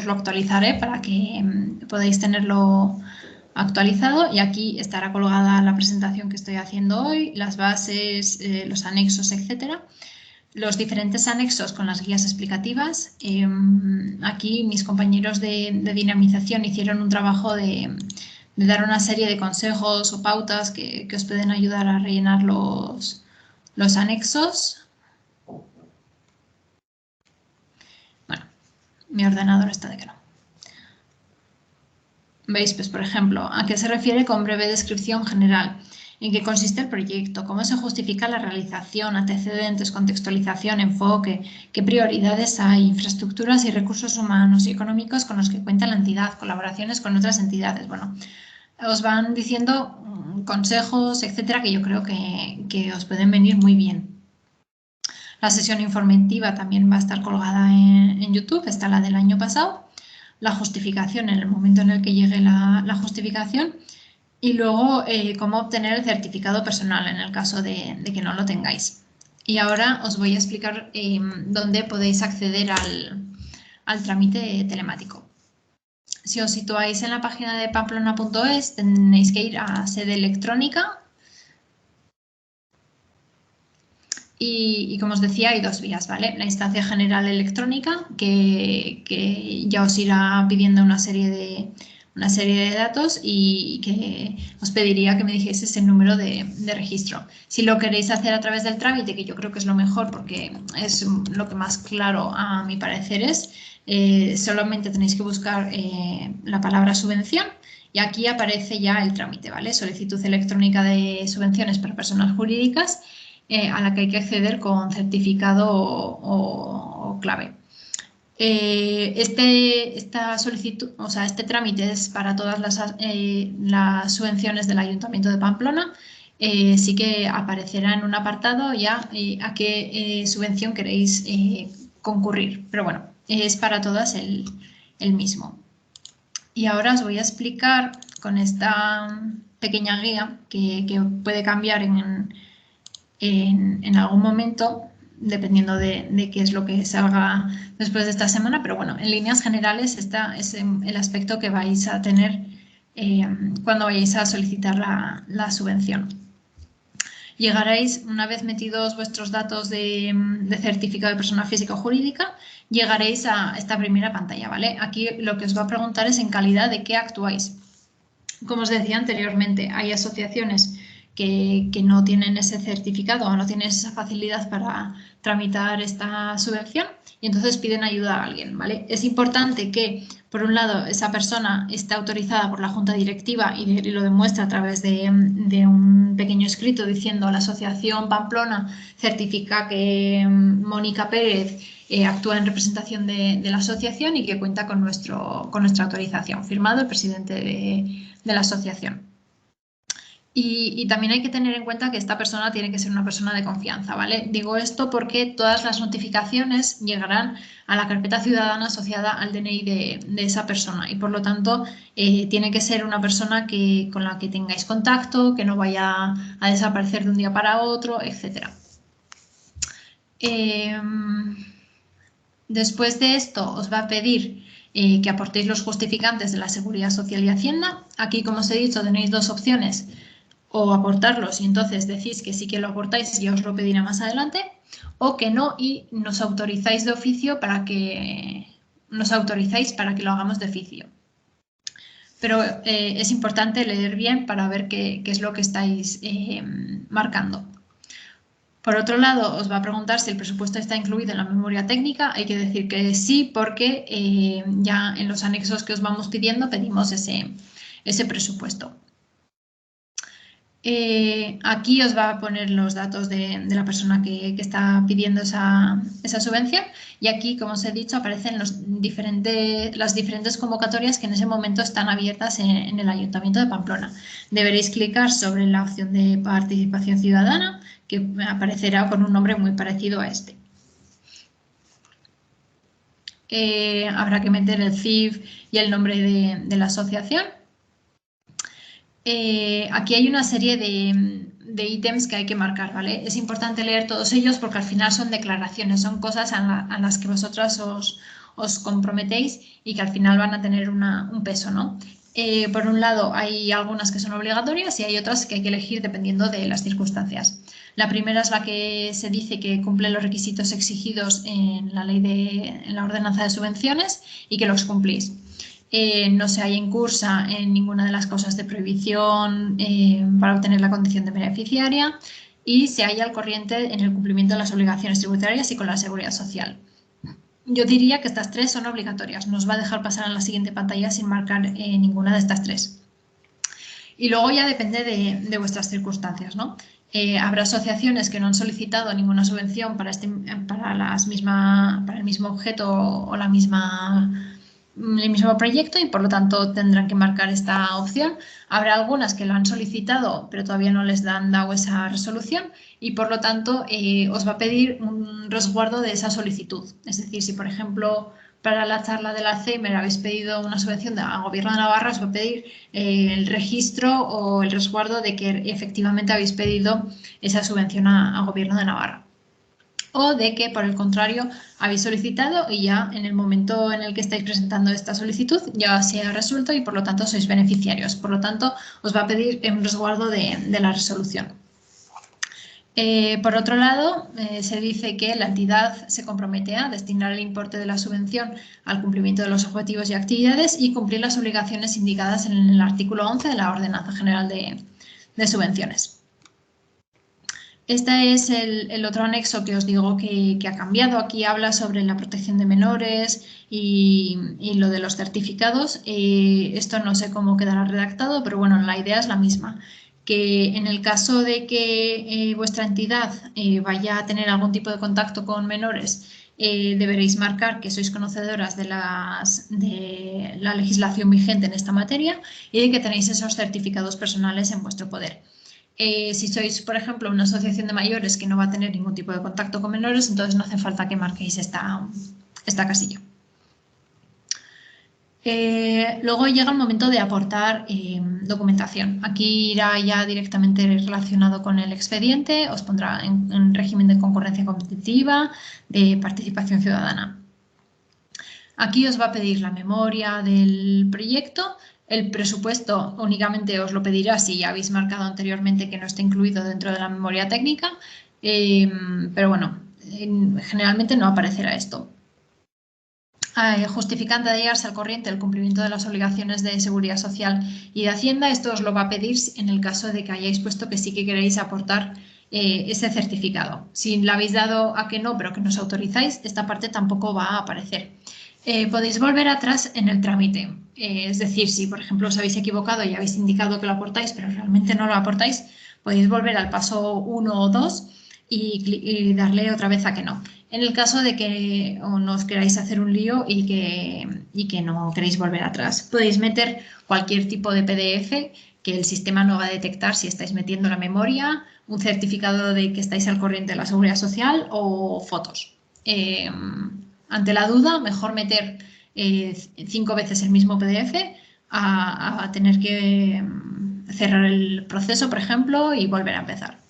lo actualizaré para que podáis tenerlo actualizado y aquí estará colgada la presentación que estoy haciendo hoy, las bases, los anexos, etcétera. Los diferentes anexos con las guías explicativas. Aquí mis compañeros de dinamización hicieron un trabajo de dar una serie de consejos o pautas que os pueden ayudar a rellenar los anexos. Bueno, mi ordenador está de que no. ¿Veis? Pues, por ejemplo, ¿a qué se refiere con breve descripción general? ¿En qué consiste el proyecto? ¿Cómo se justifica la realización? ¿Antecedentes? ¿Contextualización? ¿Enfoque? ¿Qué prioridades hay? ¿Infraestructuras y recursos humanos y económicos con los que cuenta la entidad? ¿Colaboraciones con otras entidades? Bueno, os van diciendo consejos, etcétera, que yo creo que os pueden venir muy bien. La sesión informativa también va a estar colgada en YouTube, está la del año pasado. La justificación en el momento en el que llegue la justificación y luego cómo obtener el certificado personal en el caso de que no lo tengáis. Y ahora os voy a explicar dónde podéis acceder al trámite telemático. Si os situáis en la página de pamplona.es tenéis que ir a sede electrónica y como os decía hay dos vías, ¿vale? La instancia general electrónica que ya os irá pidiendo una serie de datos y que os pediría que me dijeseis el número de registro. Si lo queréis hacer a través del trámite, que yo creo que es lo mejor porque es lo que más claro a mi parecer es, solamente tenéis que buscar la palabra subvención y aquí aparece ya el trámite, ¿vale? Solicitud electrónica de subvenciones para personas jurídicas a la que hay que acceder con certificado o clave. Esta solicitud, o sea, este trámite es para todas las subvenciones del Ayuntamiento de Pamplona. Sí que aparecerá en un apartado ya a qué subvención queréis concurrir, pero bueno, es para todas el mismo. Y ahora os voy a explicar con esta pequeña guía que puede cambiar en algún momento, dependiendo de qué es lo que salga después de esta semana, pero bueno, en líneas generales este es el aspecto que vais a tener cuando vayáis a solicitar la subvención. Llegaréis, una vez metidos vuestros datos de certificado de persona física o jurídica, llegaréis a esta primera pantalla, ¿vale? Aquí lo que os va a preguntar es en calidad de qué actuáis. Como os decía anteriormente, hay asociaciones que no tienen ese certificado o no tienen esa facilidad para tramitar esta subvención y entonces piden ayuda a alguien, ¿vale? Es importante que, por un lado, esa persona esté autorizada por la Junta Directiva y lo demuestra a través de un pequeño escrito diciendo la Asociación Pamplona certifica que Mónica Pérez actúa en representación de la asociación y que cuenta con nuestra autorización, firmado el presidente de la asociación. Y también hay que tener en cuenta que esta persona tiene que ser una persona de confianza, ¿vale? Digo esto porque todas las notificaciones llegarán a la carpeta ciudadana asociada al DNI de esa persona y por lo tanto tiene que ser una persona con la que tengáis contacto, que no vaya a desaparecer de un día para otro, etc. Después de esto os va a pedir que aportéis los justificantes de la Seguridad Social y Hacienda. Aquí, como os he dicho, tenéis dos opciones: o aportarlos y entonces decís que sí que lo aportáis y ya os lo pediré más adelante, o que no y nos autorizáis de oficio para que lo hagamos de oficio. Pero es importante leer bien para ver qué es lo que estáis marcando. Por otro lado, os va a preguntar si el presupuesto está incluido en la memoria técnica. Hay que decir que sí, porque ya en los anexos que os vamos pidiendo pedimos ese presupuesto. Aquí os va a poner los datos de la persona que está pidiendo esa subvención y aquí, como os he dicho, aparecen las diferentes convocatorias que en ese momento están abiertas en el Ayuntamiento de Pamplona. Deberéis clicar sobre la opción de participación ciudadana, que aparecerá con un nombre muy parecido a este. Habrá que meter el CIF y el nombre de la asociación. Aquí hay una serie de ítems que hay que marcar, ¿vale? Es importante leer todos ellos porque al final son declaraciones, son cosas a las que vosotras os comprometéis y que al final van a tener un peso, ¿no? Por un lado, hay algunas que son obligatorias y hay otras que hay que elegir dependiendo de las circunstancias. La primera es la que se dice que cumple los requisitos exigidos en la ley en la ordenanza de subvenciones y que los cumplís. No se halla incursa en ninguna de las causas de prohibición para obtener la condición de beneficiaria y se halla al corriente en el cumplimiento de las obligaciones tributarias y con la seguridad social. Yo diría que estas tres son obligatorias. Nos va a dejar pasar a la siguiente pantalla sin marcar ninguna de estas tres. Y luego ya depende de vuestras circunstancias, ¿no? Habrá asociaciones que no han solicitado ninguna subvención para el mismo objeto o el mismo proyecto y por lo tanto tendrán que marcar esta opción. Habrá algunas que lo han solicitado pero todavía no les han dado esa resolución y por lo tanto os va a pedir un resguardo de esa solicitud. Es decir, si por ejemplo para la charla del Alzheimer habéis pedido una subvención al Gobierno de Navarra, os va a pedir el registro o el resguardo de que efectivamente habéis pedido esa subvención al Gobierno de Navarra. O de que, por el contrario, habéis solicitado y ya en el momento en el que estáis presentando esta solicitud ya se ha resuelto y por lo tanto sois beneficiarios. Por lo tanto, os va a pedir un resguardo de la resolución. Por otro lado, se dice que la entidad se compromete a destinar el importe de la subvención al cumplimiento de los objetivos y actividades y cumplir las obligaciones indicadas en el artículo 11 de la Ordenanza General de Subvenciones. Este es el otro anexo que os digo que ha cambiado. Aquí habla sobre la protección de menores y lo de los certificados. Esto no sé cómo quedará redactado, pero bueno, la idea es la misma. Que en el caso de que vuestra entidad vaya a tener algún tipo de contacto con menores, deberéis marcar que sois conocedoras de la legislación vigente en esta materia y de que tenéis esos certificados personales en vuestro poder. Si sois, por ejemplo, una asociación de mayores que no va a tener ningún tipo de contacto con menores, entonces no hace falta que marquéis esta casilla. Luego llega el momento de aportar documentación. Aquí irá ya directamente relacionado con el expediente, os pondrá en régimen de concurrencia competitiva, de participación ciudadana. Aquí os va a pedir la memoria del proyecto. El presupuesto únicamente os lo pedirá si ya habéis marcado anteriormente que no está incluido dentro de la memoria técnica, pero bueno, generalmente no aparecerá esto. Justificante de hallarse al corriente del cumplimiento de las obligaciones de seguridad social y de Hacienda. Esto os lo va a pedir en el caso de que hayáis puesto que sí que queréis aportar ese certificado. Si le habéis dado a que no, pero que nos autorizáis, esta parte tampoco va a aparecer. Podéis volver atrás en el trámite. Es decir, si por ejemplo os habéis equivocado y habéis indicado que lo aportáis, pero realmente no lo aportáis, podéis volver al paso 1 o 2 y darle otra vez a que no. En el caso de que no os queráis hacer un lío y que no queréis volver atrás, podéis meter cualquier tipo de PDF que el sistema no va a detectar si estáis metiendo la memoria, un certificado de que estáis al corriente de la seguridad social o fotos. Ante la duda, mejor meter 5 veces el mismo PDF a tener que cerrar el proceso, por ejemplo, y volver a empezar.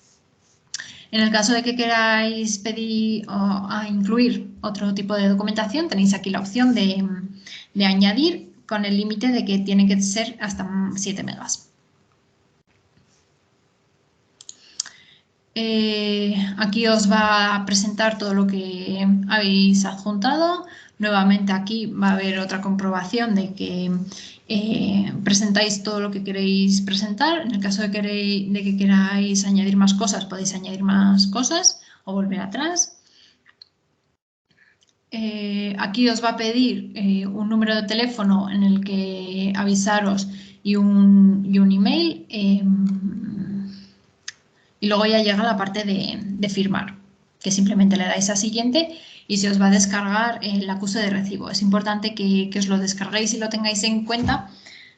En el caso de que queráis pedir o incluir otro tipo de documentación, tenéis aquí la opción de añadir con el límite de que tiene que ser hasta 7 megas. Aquí os va a presentar todo lo que habéis adjuntado. Nuevamente aquí va a haber otra comprobación de que presentáis todo lo que queréis presentar. En el caso de que queráis añadir más cosas, podéis añadir más cosas o volver atrás. Aquí os va a pedir un número de teléfono en el que avisaros y un email. Y luego ya llega la parte de firmar, que simplemente le dais a siguiente y se os va a descargar el acuse de recibo. Es importante que os lo descarguéis y lo tengáis en cuenta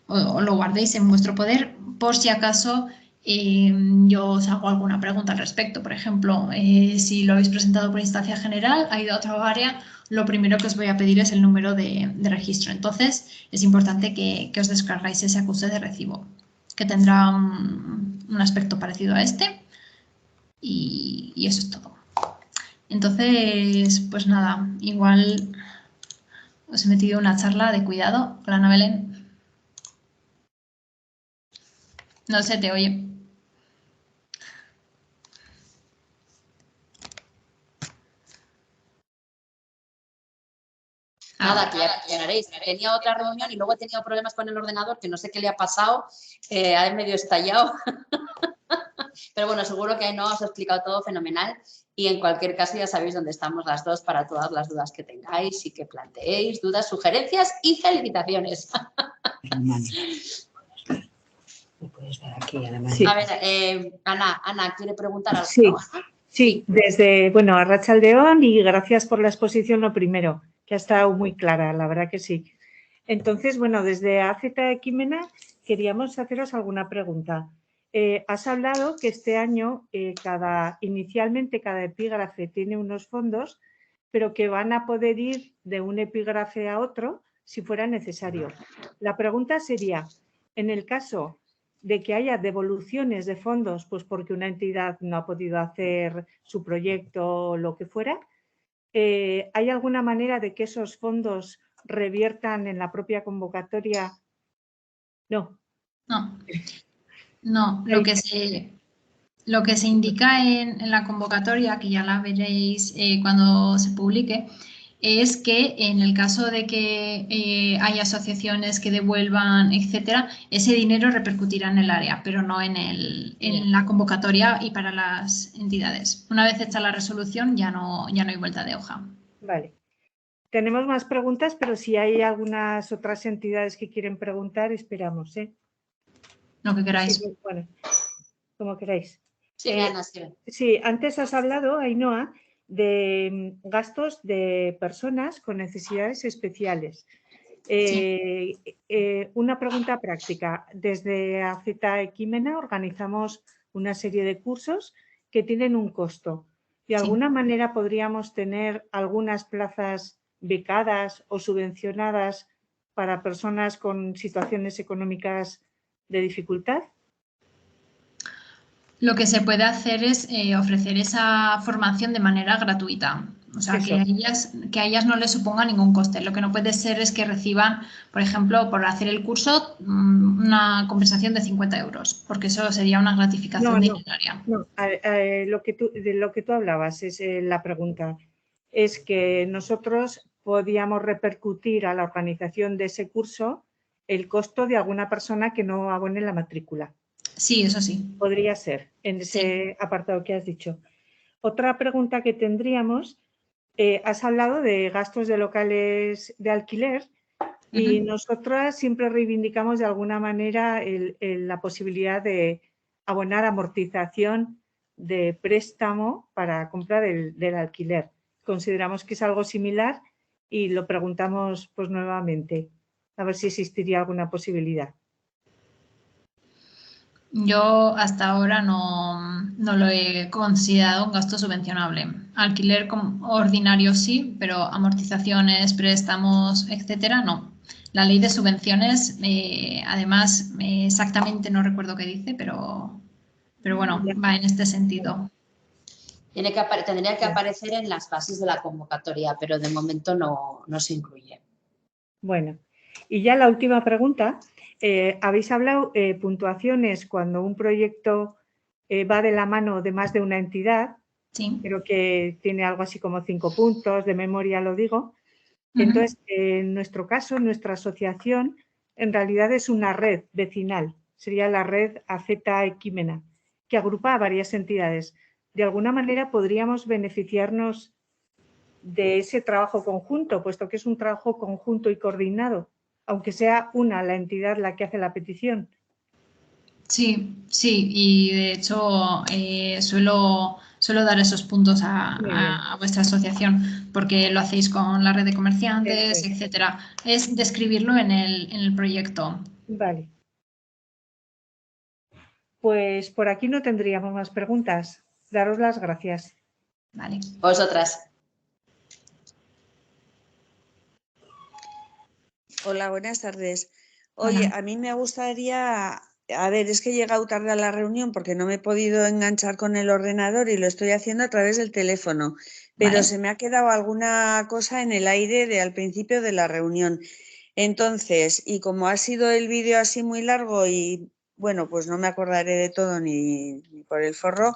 o lo guardéis en vuestro poder por si acaso yo os hago alguna pregunta al respecto. Por ejemplo, si lo habéis presentado por instancia general, ha ido a otra área, lo primero que os voy a pedir es el número de registro. Entonces, es importante que os descargáis ese acuse de recibo, que tendrá un aspecto parecido a este y eso es todo. Entonces, pues nada, igual os he metido una charla de cuidado. Hola, Ana Belén. No se te oye. Nada, que ya reaccionaréis. Tenía otra reunión y luego he tenido problemas con el ordenador, que no sé qué le ha pasado, ha medio estallado. Pero bueno, seguro que Ainhoa os ha explicado todo fenomenal y en cualquier caso ya sabéis dónde estamos las dos para todas las dudas que tengáis y que planteéis, dudas, sugerencias y felicitaciones. Sí. A ver, Ana quiere preguntar algo, Sí, ¿no? sí, desde, bueno, Arratsaldeon y gracias por la exposición lo primero, que ha estado muy clara, la verdad que sí. Entonces, bueno, desde AZ Equimena queríamos haceros alguna pregunta. Has hablado que este año inicialmente cada epígrafe tiene unos fondos, pero que van a poder ir de un epígrafe a otro si fuera necesario. La pregunta sería, en el caso de que haya devoluciones de fondos, pues porque una entidad no ha podido hacer su proyecto o lo que fuera, ¿hay alguna manera de que esos fondos reviertan en la propia convocatoria? No. No, no. Lo que se indica en la convocatoria, que ya la veréis cuando se publique, es que en el caso de que haya asociaciones que devuelvan, etcétera, ese dinero repercutirá en el área, pero no en la convocatoria y para las entidades. Una vez hecha la resolución, ya no hay vuelta de hoja. Vale. Tenemos más preguntas, pero si hay algunas otras entidades que quieren preguntar, esperamos, ¿eh? Lo que queráis. Sí, bueno, como queráis. Sí, Ana, sí. Sí, antes has hablado, Ainhoa, de gastos de personas con necesidades especiales. Sí. Una pregunta práctica. Desde AZ Equimena organizamos una serie de cursos que tienen un costo. ¿De alguna manera podríamos tener algunas plazas becadas o subvencionadas para personas con situaciones económicas de dificultad? Lo que se puede hacer es ofrecer esa formación de manera gratuita. O sea, que a ellas no les suponga ningún coste. Lo que no puede ser es que reciban, por ejemplo, por hacer el curso, una compensación de 50 euros, porque eso sería una gratificación dineraria. No, de lo que tú hablabas es la pregunta. Es que nosotros podíamos repercutir a la organización de ese curso el costo de alguna persona que no abone la matrícula. Sí, eso sí. Podría ser, en ese apartado que has dicho. Otra pregunta que tendríamos, has hablado de gastos de locales de alquiler y nosotras siempre reivindicamos de alguna manera la posibilidad de abonar amortización de préstamo para compra del alquiler. Consideramos que es algo similar y lo preguntamos pues nuevamente, a ver si existiría alguna posibilidad. Yo hasta ahora no lo he considerado un gasto subvencionable. Alquiler ordinario sí, pero amortizaciones, préstamos, etcétera, no. La ley de subvenciones, además, exactamente no recuerdo qué dice, pero bueno, va en este sentido. Tendría que aparecer en las bases de la convocatoria, pero de momento no se incluye. Bueno, y ya la última pregunta. Habéis hablado puntuaciones cuando un proyecto va de la mano de más de una entidad. Sí. Creo que tiene algo así como 5 puntos, de memoria lo digo. Entonces, en nuestro caso, nuestra asociación en realidad es una red vecinal. Sería la red AZ Equimena, que agrupa a varias entidades. De alguna manera podríamos beneficiarnos de ese trabajo conjunto, puesto que es un trabajo conjunto y coordinado, aunque sea una la entidad la que hace la petición. Sí, sí, y de hecho suelo dar esos puntos Muy bien, a vuestra asociación porque lo hacéis con la red de eso comerciantes, es. etcétera. Es describirlo en el proyecto. Vale. Pues por aquí no tendríamos más preguntas. Daros las gracias. Vale. Vosotras. Hola, buenas tardes. Hola. Oye, a mí me gustaría, a ver, es que he llegado tarde a la reunión porque no me he podido enganchar con el ordenador y lo estoy haciendo a través del teléfono, pero Vale. se me ha quedado alguna cosa en el aire de al principio de la reunión. Entonces, y como ha sido el vídeo así muy largo y bueno, pues no me acordaré de todo ni por el forro,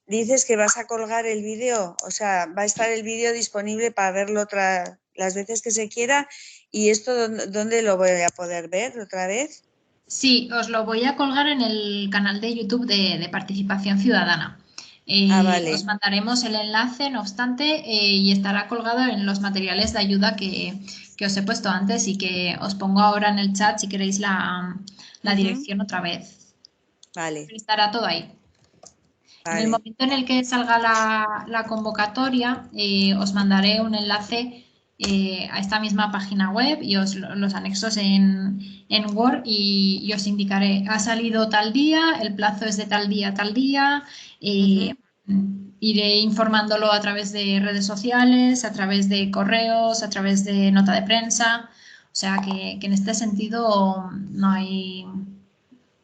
dices que vas a colgar el vídeo, o sea, va a estar el vídeo disponible para verlo las veces que se quiera. ¿Y esto dónde lo voy a poder ver otra vez? Sí, os lo voy a colgar en el canal de YouTube de Participación Ciudadana. Ah, Os vale. mandaremos el enlace, no obstante, y estará colgado en los materiales de ayuda que os he puesto antes y que os pongo ahora en el chat si queréis la Ujú. dirección otra vez. Vale, Estará todo ahí. En el vale. momento en el que salga la convocatoria, os mandaré un enlace a esta misma página web y los anexos en Word y os indicaré, ha salido tal día, el plazo es de tal día a tal día. Ujú. Iré informándolo a través de redes sociales, a través de correos, a través de nota de prensa. O sea que en este sentido no hay... O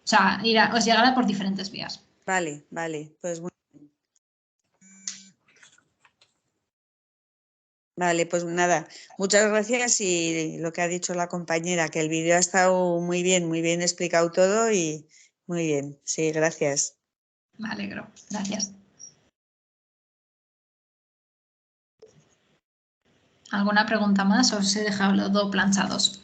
sea, os llegará por diferentes vías. Vale, vale. Vale, pues nada, muchas gracias y lo que ha dicho la compañera, que el vídeo ha estado muy bien explicado todo y muy bien. Sí, gracias. Me alegro. Gracias. ¿Alguna pregunta más? Os he dejado los dos planchados.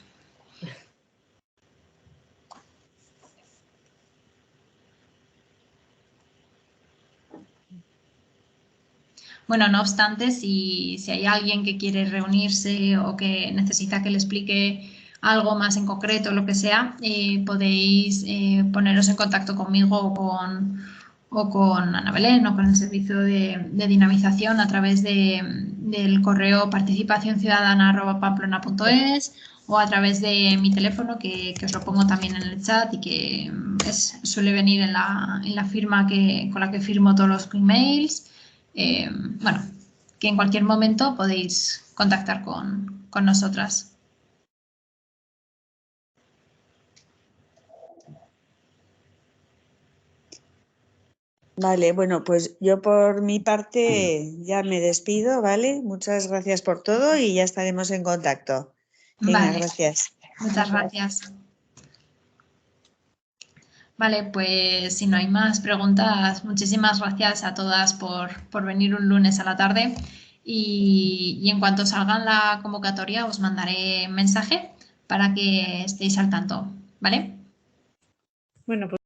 Bueno, no obstante, si hay alguien que quiere reunirse o que necesita que le explique algo más en concreto, lo que sea, podéis poneros en contacto conmigo o con Ana Belén o con el servicio de dinamización a través del correo participacionciudadana@pamplona.es o a través de mi teléfono que os lo pongo también en el chat y que suele venir en la firma con la que firmo todos los emails. Bueno, que en cualquier momento podéis contactar con nosotras. Vale, bueno, pues yo por mi parte ya me despido, ¿vale? Muchas gracias por todo y ya estaremos en contacto. Venga, Vale, gracias. muchas gracias. Vale, pues si no hay más preguntas, muchísimas gracias a todas por venir un lunes a la tarde y en cuanto salga la convocatoria os mandaré mensaje para que estéis al tanto, ¿vale? Bueno, pues